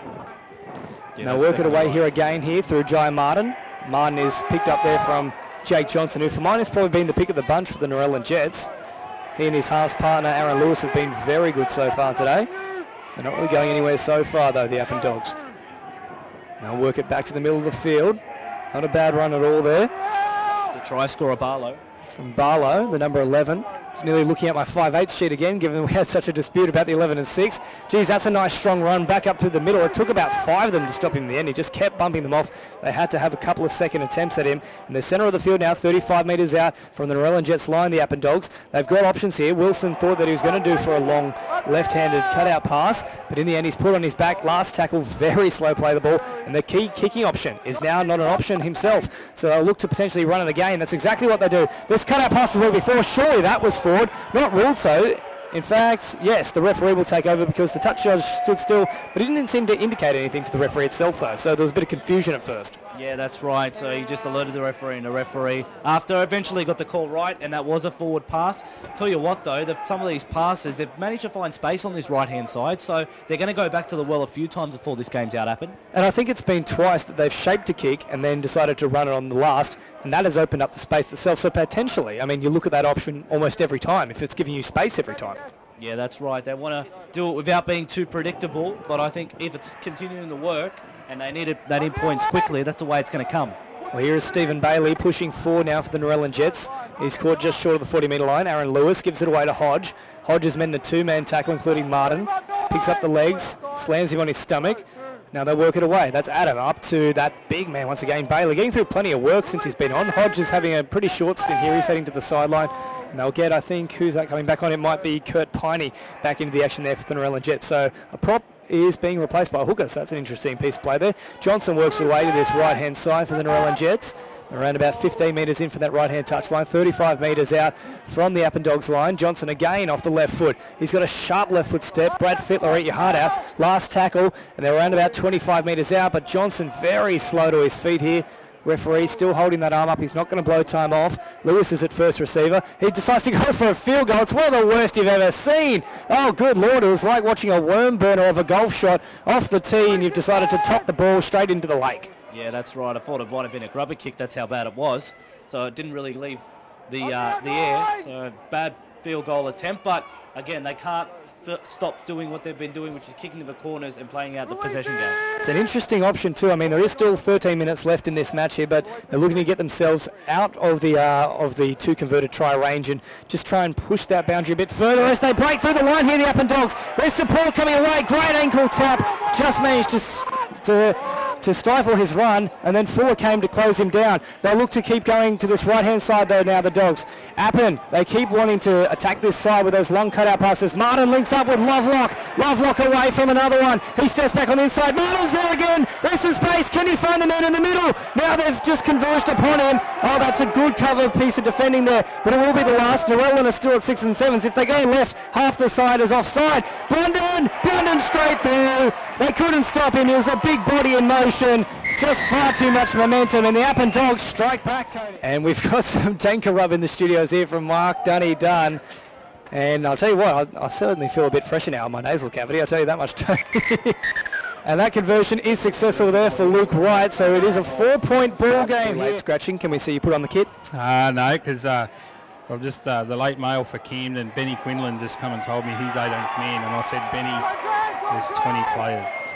Yeah, they'll work it away here again here through Jai Martin. Martin is picked up there from Jake Johnson, who for mine has probably been the pick of the bunch for the Narellan Jets. He and his halves partner, Aaron Lewis, have been very good so far today. They're not really going anywhere so far, though, the Appin Dogs. They'll work it back to the middle of the field. Not a bad run at all there. It's a try scorer, Barlow. From Barlow, the number 11. It's nearly looking at my 5/8 sheet again, given we had such a dispute about the 11 and 6. Geez, that's a nice strong run back up to the middle. It took about 5 of them to stop him in the end. He just kept bumping them off. They had to have a couple of second attempts at him. In the centre of the field now, 35 metres out from the Narellan Jets line, the Appin Dogs. They've got options here. Wilson thought that he was going to do for a long left-handed cutout pass, but in the end he's put on his back. Last tackle, very slow play the ball, and the key kicking option is now not an option himself. So they'll look to potentially run it again. That's exactly what they do. This cutout pass the ball before, surely that was forward. Not ruled so. In fact, yes, the referee will take over because the touch judge stood still, but he didn't seem to indicate anything to the referee itself, though, so there was a bit of confusion at first. Yeah, that's right. So he just alerted the referee, and the referee, after eventually got the call right, and that was a forward pass. Tell you what, though, some of these passes, they've managed to find space on this right-hand side, so they're going to go back to the well a few times before this game's out happen. And I think it's been twice that they've shaped a kick and then decided to run it on the last, and that has opened up the space itself. So potentially, I mean, you look at that option almost every time, if it's giving you space every time. Yeah, that's right. They want to do it without being too predictable, but I think if it's continuing to work and they need points quickly, that's the way it's going to come. Well, here is Stephen Bailey pushing forward now for the Narellan Jets. He's caught just short of the 40-metre line. Aaron Lewis gives it away to Hodge. Hodge is met in a two-man tackle, including Martin. Picks up the legs, slams him on his stomach. Now they work it away. That's Adam up to that big man once again. Bailey getting through plenty of work since he's been on. Hodge is having a pretty short stint here. He's heading to the sideline. And they'll get, I think, who's that coming back on? It might be Kurt Piney back into the action there for the Narellan Jets. So a prop is being replaced by a hooker. So that's an interesting piece of play there. Johnson works away to this right-hand side for the Narellan Jets. Around about 15 metres in for that right-hand touch line, 35 metres out from the Appin Dogs line. Johnson again off the left foot. He's got a sharp left foot step. Brad Fittler, eat your heart out. Last tackle, and they're around about 25 metres out, but Johnson very slow to his feet here. Referee still holding that arm up. He's not going to blow time off. Lewis is at first receiver. He decides to go for a field goal. It's one of the worst you've ever seen. Oh, good Lord. It was like watching a worm burner of a golf shot off the tee, and you've decided to top the ball straight into the lake. Yeah, that's right. I thought it might have been a grubber kick. That's how bad it was. So it didn't really leave the air. So bad field goal attempt. But again, they can't stop doing what they've been doing, which is kicking to the corners and playing out the possession game. It's an interesting option too. I mean, there is still 13 minutes left in this match here, but they're looking to get themselves out of the two converted try range and just try and push that boundary a bit further as they break through the line here, the Appin Dogs. There's support coming away. Great ankle tap. Just managed to stifle his run, and then Fuller came to close him down. They'll look to keep going to this right-hand side though now, the Dogs. Appin, they keep wanting to attack this side with those long cutout passes. Martin links up with Lovelock. Lovelock away from another one. He steps back on the inside. Martin's there again. There's some space. Can he find the man in the middle? Now they've just converged upon him. Oh, that's a good cover piece of defending there, but it will be the last. Narellan are still at 6 and 7s. If they go left, half the side is offside. Blunden straight through. They couldn't stop him. He was a big body in motion. Just far too much momentum, and the Appin Dogs strike back, Tony. And we've got some tanker rub in the studios here from Mark Dunn. And I'll tell you what, I certainly feel a bit fresher now in my nasal cavity. I'll tell you that much, Tony. And that conversion is successful there for Luke Wright, so it is a 4-point ball game. Late scratching, can we see you put on the kit? No, because I'm just the late mail for Camden. Benny Quinlan just come and told me he's 18th man, and I said, Benny, there's 20 players.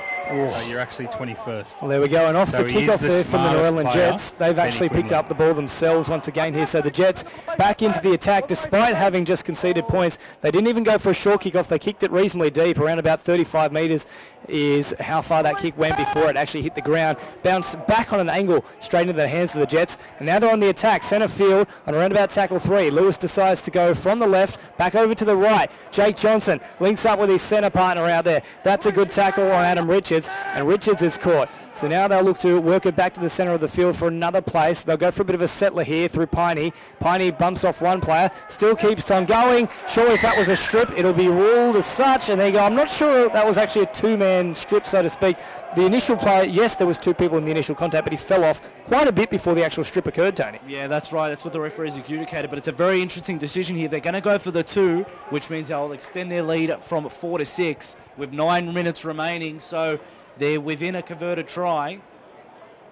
So you're actually 21st. Well, there we go, and off the kickoff there from the Narellan Jets. They've actually picked up the ball themselves once again here. So the Jets back into the attack despite having just conceded points. They didn't even go for a short kickoff. They kicked it reasonably deep, around about 35 metres is how far that kick went before it actually hit the ground. Bounced back on an angle straight into the hands of the Jets. And now they're on the attack. Centre field on around about tackle 3. Lewis decides to go from the left back over to the right. Jake Johnson links up with his centre partner out there. That's a good tackle on Adam Richards. And Richards is caught. So now they'll look to work it back to the centre of the field for another place. They'll go for a bit of a settler here through Piney. Piney bumps off one player, still keeps on going. Sure, if that was a strip, it'll be ruled as such. And there you go. I'm not sure that was actually a two-man strip, so to speak. The initial player, yes, there was two people in the initial contact, but he fell off quite a bit before the actual strip occurred, Tony. Yeah, that's right. That's what the referees adjudicated, but it's a very interesting decision here. They're going to go for the 2, which means they'll extend their lead from 4 to 6 with 9 minutes remaining. So they're within a converted try.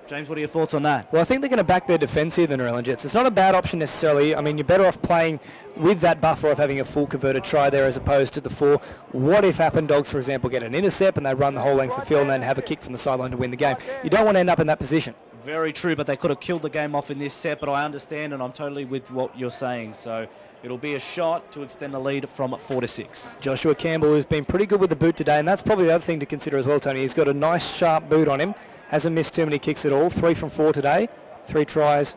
James, what are your thoughts on that? Well, I think they're going to back their defence here, the Narellan Jets. It's not a bad option necessarily. I mean, you're better off playing with that buffer of having a full converted try there as opposed to the 4. What if Appin Dogs, for example, get an intercept and they run the whole length of the field and then have a kick from the sideline to win the game? You don't want to end up in that position. Very true, but they could have killed the game off in this set, but I understand and I'm totally with what you're saying. So it'll be a shot to extend the lead from 4 to 6. Joshua Campbell, who's been pretty good with the boot today, and that's probably the other thing to consider as well, Tony. He's got a nice sharp boot on him. Hasn't missed too many kicks at all. 3 from 4 today. 3 tries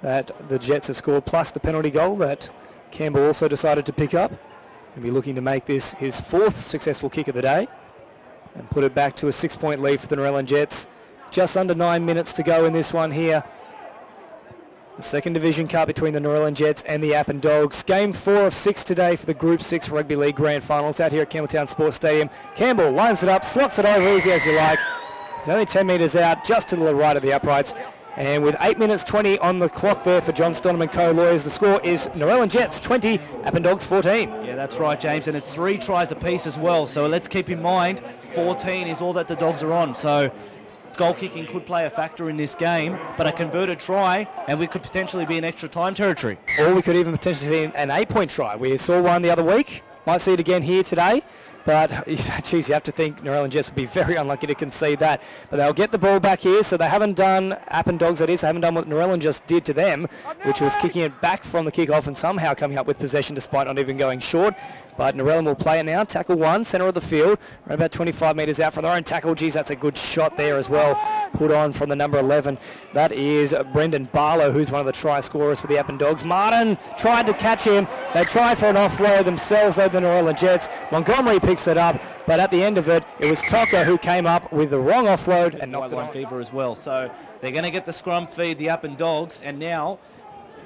that the Jets have scored, plus the penalty goal that Campbell also decided to pick up. He'll be looking to make this his 4th successful kick of the day and put it back to a 6-point lead for the Narellan Jets. Just under 9 minutes to go in this one here. The second division cup between the Narellan Jets and the Appin Dogs. Game 4 of 6 today for the Group 6 Rugby League Grand Finals out here at Campbelltown Sports Stadium. Campbell lines it up, slots it over easy as you like. He's only 10 metres out, just to the right of the uprights. And with 8 minutes 20 on the clock there for John Stoneman co-lawyers, the score is Narellan Jets 20, Appin Dogs 14. Yeah, that's right, James, and it's 3 tries apiece as well. So let's keep in mind, 14 is all that the Dogs are on. So goal kicking could play a factor in this game, but a converted try, and we could potentially be in extra time territory. Or we could even potentially see an 8-point try. We saw one the other week. Might see it again here today. But, geez, you have to think Narellan Jets would be very unlucky to concede that. But they'll get the ball back here, so they haven't done, Appin Dogs that is, they haven't done what Narellan just did to them, which was kicking it back from the kickoff and somehow coming up with possession despite not even going short. But Narellan will play it now, tackle 1, centre of the field, around about 25 metres out from their own tackle. Geez, that's a good shot there as well, put on from the number 11. That is Brendan Barlow, who's one of the try scorers for the Appin Dogs. Martin tried to catch him. They tried for an offload themselves, though, the Narellan Jets. Montgomery picks it up, but at the end of it, it was Tocker who came up with the wrong offload and knocked it on. Fever as well. So they're going to get the scrum feed, the Appin Dogs, and now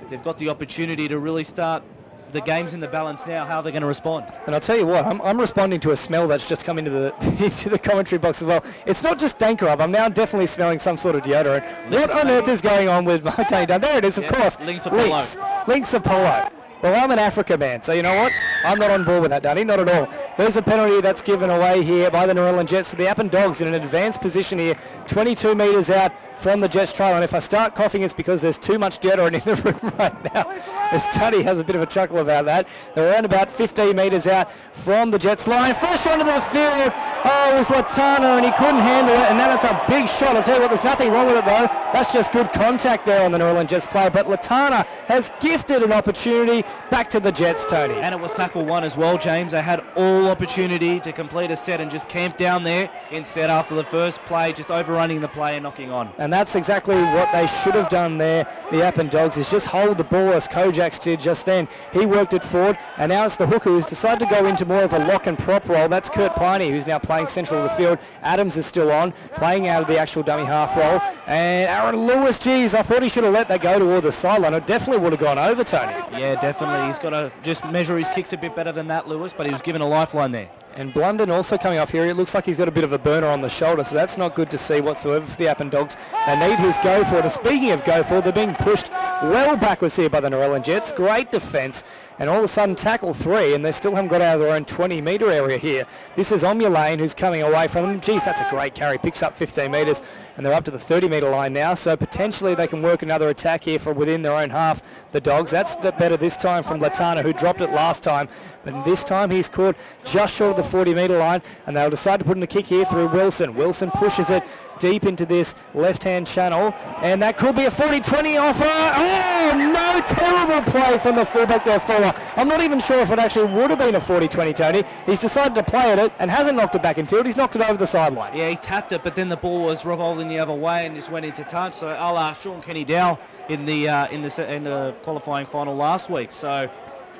they've got the opportunity to really start the game's in the balance now. How are they going to respond? And I'll tell you what, I'm responding to a smell that's just come into the into the commentary box as well. It's not just dank rub. I'm now definitely smelling some sort of deodorant. What on earth is going on with Tony Dunn? There it is, of course. Lynx Apollo. Lynx Apollo. Well, I'm an Africa man, so you know what? I'm not on board with that, Dunny, not at all. There's a penalty that's given away here by the Narellan Jets. So the Appin Dogs in an advanced position here, 22 metres out from the Jets try line. If I start coughing, it's because there's too much deodorant in the room right now. As Dunny has a bit of a chuckle about that. They're around about 15 metres out from the Jets line. Fresh onto the field. Oh, it was Latana, and he couldn't handle it, and now that's a big shot. I'll tell you what, there's nothing wrong with it, though. That's just good contact there on the Narellan Jets player, but Latana has gifted an opportunity back to the Jets, Tony. And it was tackle 1 as well, James. They had all opportunity to complete a set and just camp down there. Instead, after the first play, just overrunning the play and knocking on. And that's exactly what they should have done there, the Appin Dogs, is just hold the ball as Kojaks did just then. He worked it forward, and now it's the hooker who's decided to go into more of a lock and prop role. That's Kurt Piney, who's now playing central of the field. Adams is still on, playing out of the actual dummy half role. And Aaron Lewis, geez, I thought he should have let that go toward the sideline. It definitely would have gone over, Tony. Yeah, definitely. He's got to just measure his kicks a bit better than that, Lewis, but he was given a lifeline there. And Blunden also coming off here. It looks like he's got a bit of a burner on the shoulder, so that's not good to see whatsoever for the Appin Dogs. They need his go forward. And speaking of go forward, they're being pushed well backwards here by the Narellan Jets. Great defence. and all of a sudden tackle 3, and they still haven't got out of their own 20-metre area here. This is Omulane who's coming away from them. Geez, that's a great carry. Picks up 15 metres, and they're up to the 30-metre line now, so potentially they can work another attack here from within their own half, the Dogs. That's the better this time from Latana, who dropped it last time, but this time he's caught just short of the 40-metre line, and they'll decide to put in a kick here through Wilson. Wilson pushes it deep into this left-hand channel, and that could be a 40-20 offer. Oh, no, terrible play from the fullback there, Fuller. I'm not even sure if it actually would have been a 40-20, Tony. He's decided to play at it and hasn't knocked it back in field. He's knocked it over the sideline. Yeah, he tapped it, but then the ball was revolving the other way and just went into touch. So, a la Sean Kenny-Dow in the qualifying final last week. So,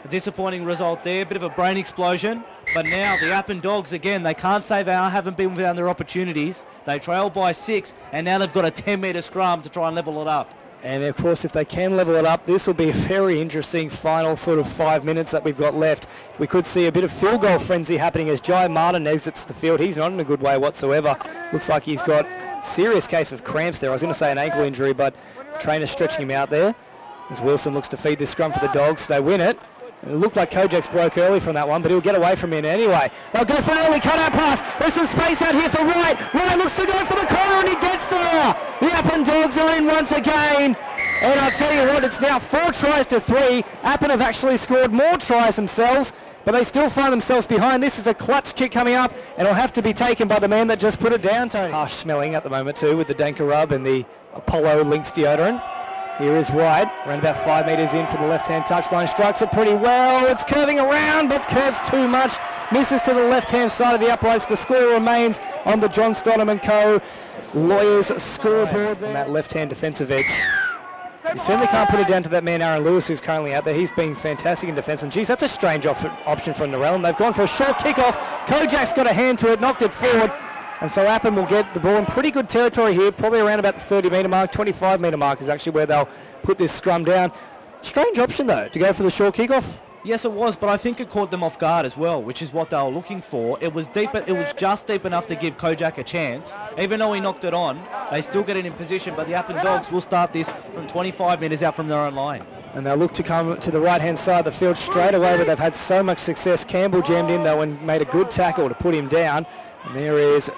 a disappointing result there, bit of a brain explosion. But now the Appin Dogs, again, they can't say they haven't been without their opportunities. They trail by 6, and now they've got a 10-metre scrum to try and level it up. And of course, if they can level it up, this will be a very interesting final sort of 5 minutes that we've got left. We could see a bit of field goal frenzy happening as Jai Martin exits the field. He's not in a good way whatsoever. Looks like he's got a serious case of cramps there. I was going to say an ankle injury, but the trainer's stretching him out there. As Wilson looks to feed this scrum for the Dogs, they win it. It looked like Kojak's broke early from that one, but he'll get away from it anyway. They'll go for an early cut-out pass. There's some space out here for Wright. Wright looks to go for the corner, and he gets there. The Appin Dogs are in once again. And I'll tell you what, it's now 4 tries to 3. Appin have actually scored more tries themselves, but they still find themselves behind. This is a clutch kick coming up, and it'll have to be taken by the man that just put it down, Tony. Harsh smelling at the moment too, with the Danker rub and the Apollo Lynx deodorant. Here is Wright, around about 5 metres in for the left-hand touchline, strikes it pretty well. It's curving around, but curves too much. Misses to the left-hand side of the uprights. The score remains on the John Stonham & Co. Lawyers scoreboard there. On that left-hand defensive edge. You certainly can't put it down to that man Aaron Lewis, who's currently out there. He's been fantastic in defence, and geez, that's a strange option from Narellan. They've gone for a short kick-off. Kojak's got a hand to it, knocked it forward. And so Appin will get the ball in pretty good territory here, probably around about the 30-metre mark. 25-metre mark is actually where they'll put this scrum down. Strange option, though, to go for the short kickoff. Yes, it was, but I think it caught them off guard as well, which is what they were looking for. It was deep, it was just deep enough to give Kojak a chance. Even though he knocked it on, they still get it in position, but the Appin Dogs will start this from 25 metres out from their own line. And they'll look to come to the right-hand side of the field straight away, but they've had so much success. Campbell jammed in, though, and made a good tackle to put him down. And there is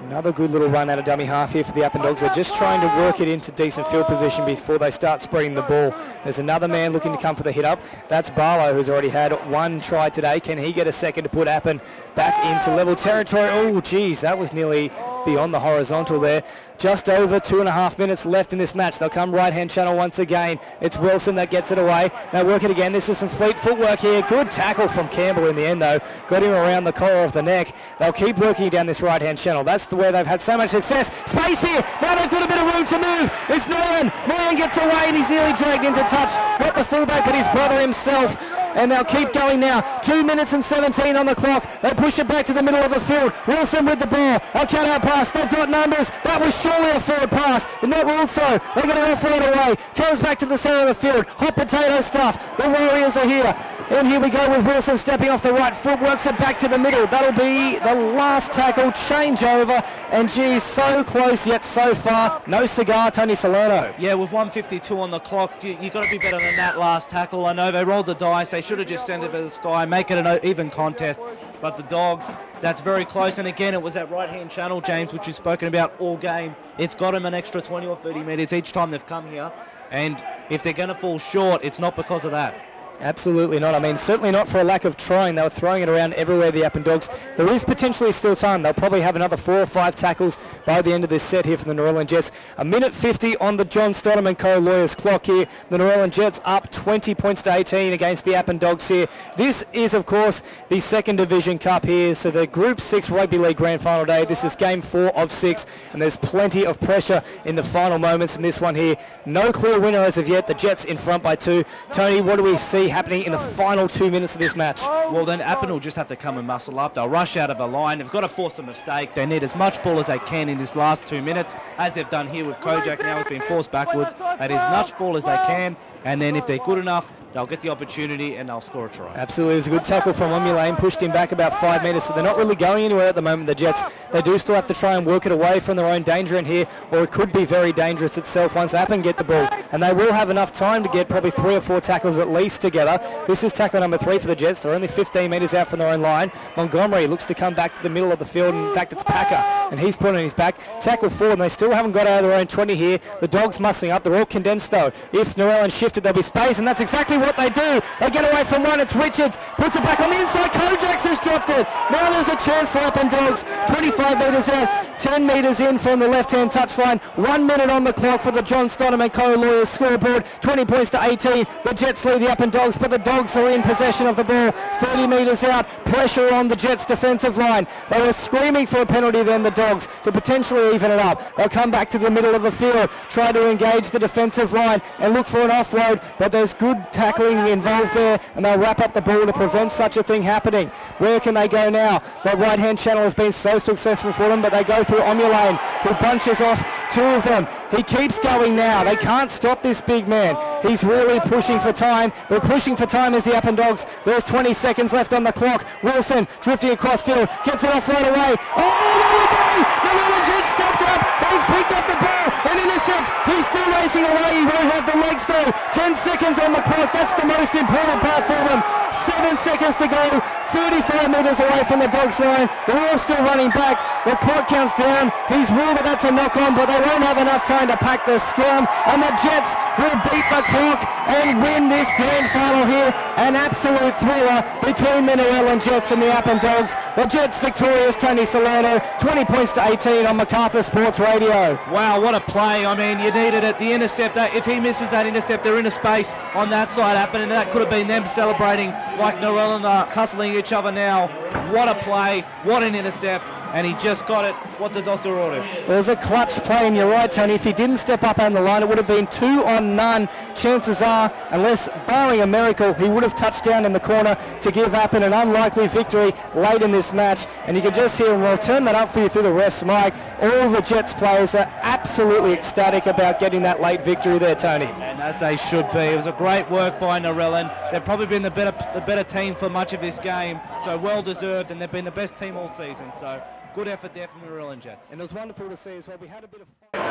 another good little run out of dummy half here for the Appin Dogs. They're just trying to work it into decent field position before they start spreading the ball. There's another man looking to come for the hit up. That's Barlow, who's already had 1 try today. Can he get a second to put Appin back into level territory? Oh, geez, that was nearly beyond the horizontal there. Just over 2.5 minutes left in this match. They'll come right-hand channel once again. It's Wilson that gets it away. They'll work it again. This is some fleet footwork here. Good tackle from Campbell in the end, though. Got him around the collar of the neck. They'll keep working down this right-hand channel. That's where they've had so much success. Space here. Now they've got a bit of room to move. It's Narellan. Narellan gets away, and he's nearly dragged into touch. Not the fullback, but his brother himself. And they'll keep going now. 2 minutes and 17 on the clock. They push it back to the middle of the field. Wilson with the ball. A cut-out pass. They've got numbers. That was surely a forward pass. And not also. They're going to offer it away. Comes back to the centre of the field. Hot potato stuff. The Warriors are here. And here we go with Wilson stepping off the right foot. Works it back to the middle. That'll be the last tackle. Changeover. And geez, so close yet so far. No cigar, Tony Salerno. Yeah, with 1:52 on the clock, you've got to be better than that last tackle. I know they rolled the dice. They should have just sent it to the sky, make it an even contest. But the Dogs, that's very close. And again, it was that right-hand channel, James, which we've spoken about all game. It's got them an extra 20 or 30 metres each time they've come here. And if they're going to fall short, it's not because of that. Absolutely not. I mean, certainly not for a lack of trying. They were throwing it around everywhere, the Appin Dogs. There is potentially still time. They'll probably have another 4 or 5 tackles by the end of this set here for the Narellan Jets. 1:50 on the John Stonham & Co. Lawyers clock here. The Narellan Jets up 20 points to 18 against the Appin Dogs here. This is, of course, the second division cup here. So the Group 6 Rugby League Grand Final day. This is game 4 of 6, and there's plenty of pressure in the final moments in this one here. No clear winner as of yet. The Jets in front by 2. Tony, what do we see happening in the final 2 minutes of this match? Well, then Appin will just have to come and muscle up. They'll rush out of a line. They've got to force a mistake. They need as much ball as they can in this last 2 minutes, as they've done here with Kojak now has been forced backwards. They need as much ball as they can. and then if they're good enough, they'll get the opportunity and they'll score a try. Absolutely. It was a good tackle from Omulane, pushed him back about 5 metres, so they're not really going anywhere at the moment, the Jets. They do still have to try and work it away from their own danger in here, or it could be very dangerous itself once Appin get the ball. And they will have enough time to get probably 3 or 4 tackles at least together. This is tackle number 3 for the Jets. They're only 15 metres out from their own line. Montgomery looks to come back to the middle of the field. In fact, it's Packer, and he's put on his back. Tackle 4, and they still haven't got out of their own 20 here. The Dogs muscling up. They're all condensed, though. If Narellan shifted, there'll be space, and that's exactly what they do. They get away from one. It's Richards. Puts it back on the inside. Kojaks has dropped it. Now there's a chance for Appin Dogs. 25 metres out. 10 metres in from the left-hand touchline. 1 minute on the clock for the John Stonham and Co. Lawyers scoreboard. 20 points to 18. The Jets lead the Appin Dogs, but the Dogs are in possession of the ball. 30 metres out. Pressure on the Jets' defensive line. They were screaming for a penalty then, the Dogs, to potentially even it up. They'll come back to the middle of the field, try to engage the defensive line and look for an offload, but there's good tackling involved there, and they'll wrap up the ball to prevent such a thing happening. Where can they go now? That right-hand channel has been so successful for them, but they go through Omulane, who bunches off 2 of them. He keeps going now. They can't stop this big man. He's really pushing for time, but pushing for time is the Appin Dogs. There's 20 seconds left on the clock. Wilson drifting across field, gets it offload away. Oh, there we go! The Jets stepped up. He's picked up the ball. An intercept. He's still racing away. He won't have the legs though. 10 seconds on the clock. That's the most important part for them. 7 seconds to go. 35 metres away from the Dogs line. They're all still running back. The clock counts down. He's ruled that that's a knock-on, but they won't have enough time to pack the scrum. And the Jets will beat the clock and win this grand final here. An absolute thriller between the Narellan Jets and the Appin Dogs. The Jets victorious, Tony Salerno. 20 points to 18 on MacArthur Sports Radio. Wow, what a play. I mean, you needed it. The intercept, if he misses that intercept, they're in a space on that side, Appin, and that could have been them celebrating like Narellan are cussling each other now. What a play, what an intercept, and he just got it, what the doctor ordered. It was a clutch play, and you're right, Tony. If he didn't step up on the line, it would have been 2 on none. Chances are, unless barring a miracle, he would have touched down in the corner to give Appin an unlikely victory late in this match. And you can just hear, and we'll turn that up for you through the refs, Mike. All the Jets players are absolutely ecstatic about getting that late victory there, Tony. And as they should be. It was a great work by Narellan. They've probably been the better team for much of this game, so well deserved, and they've been the best team all season. So good effort there from the Narellan Jets. And it was wonderful to see as well. We had a bit of fun.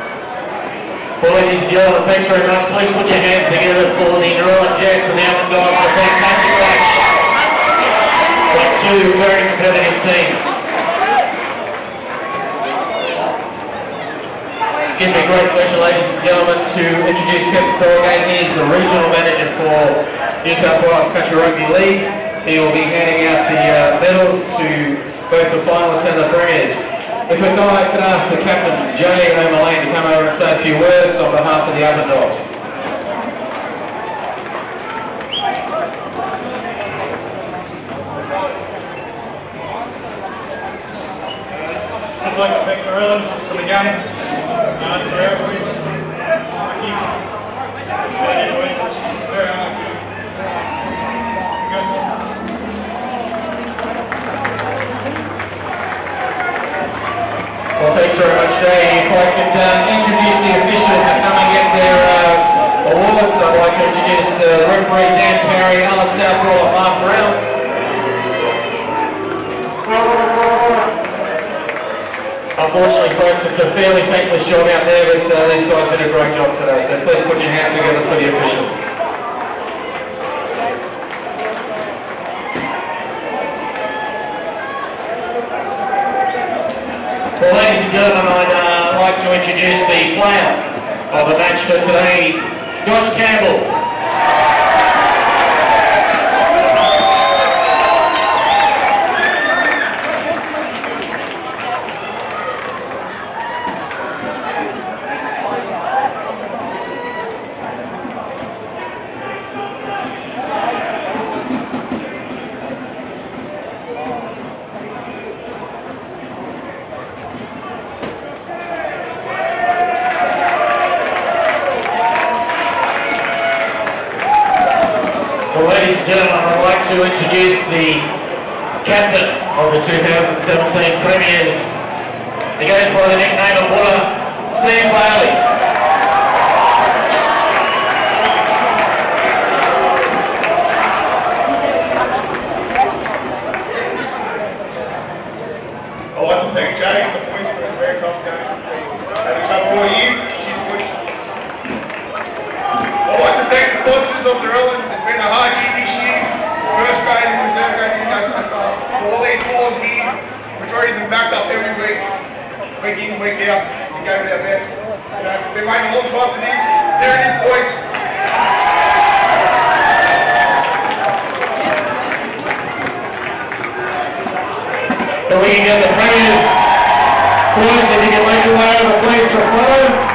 Well, ladies and gentlemen, thanks very much. Please put your hands together for the Narellan Jets and the Appin Dogs. A fantastic match by 2 very competitive teams. It gives me great pleasure, ladies and gentlemen, to introduce Kevin Corrigan. He is the Regional Manager for New South Wales Country Rugby League. He will be handing out the medals to both the finalists and the premiers. If I could ask the captain, Johnny O'Malley, to come over and say a few words on behalf of the Appin Dogs. I'd like to thank Narellan for the game. To our boys, very hard. Well, thanks very much, Jay. If I could introduce the officials to come and get their awards, I'd like to introduce referee Dan Parry, Alan Southwell, and Mark Brown. Unfortunately, folks, it's a fairly thankless job out there, but these guys did a great job today, so please put your hands together for the officials. Well, ladies and gentlemen, I'd like to introduce the player of the match for today, Josh Campbell. Well, ladies and gentlemen, I'd like to introduce the captain of the 2017 Premiers. He goes by the nickname of Sam Bailey. week in, week out, we gave it our best. You know, been waiting a long time for this. There it is, boys. But we can get the premiers. Boys, if you can make your way over, please, for a photo.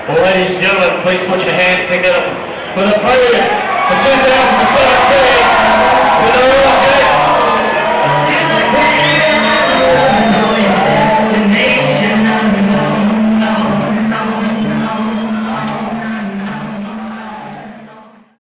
Well, ladies and gentlemen, please put your hands together for the podiums.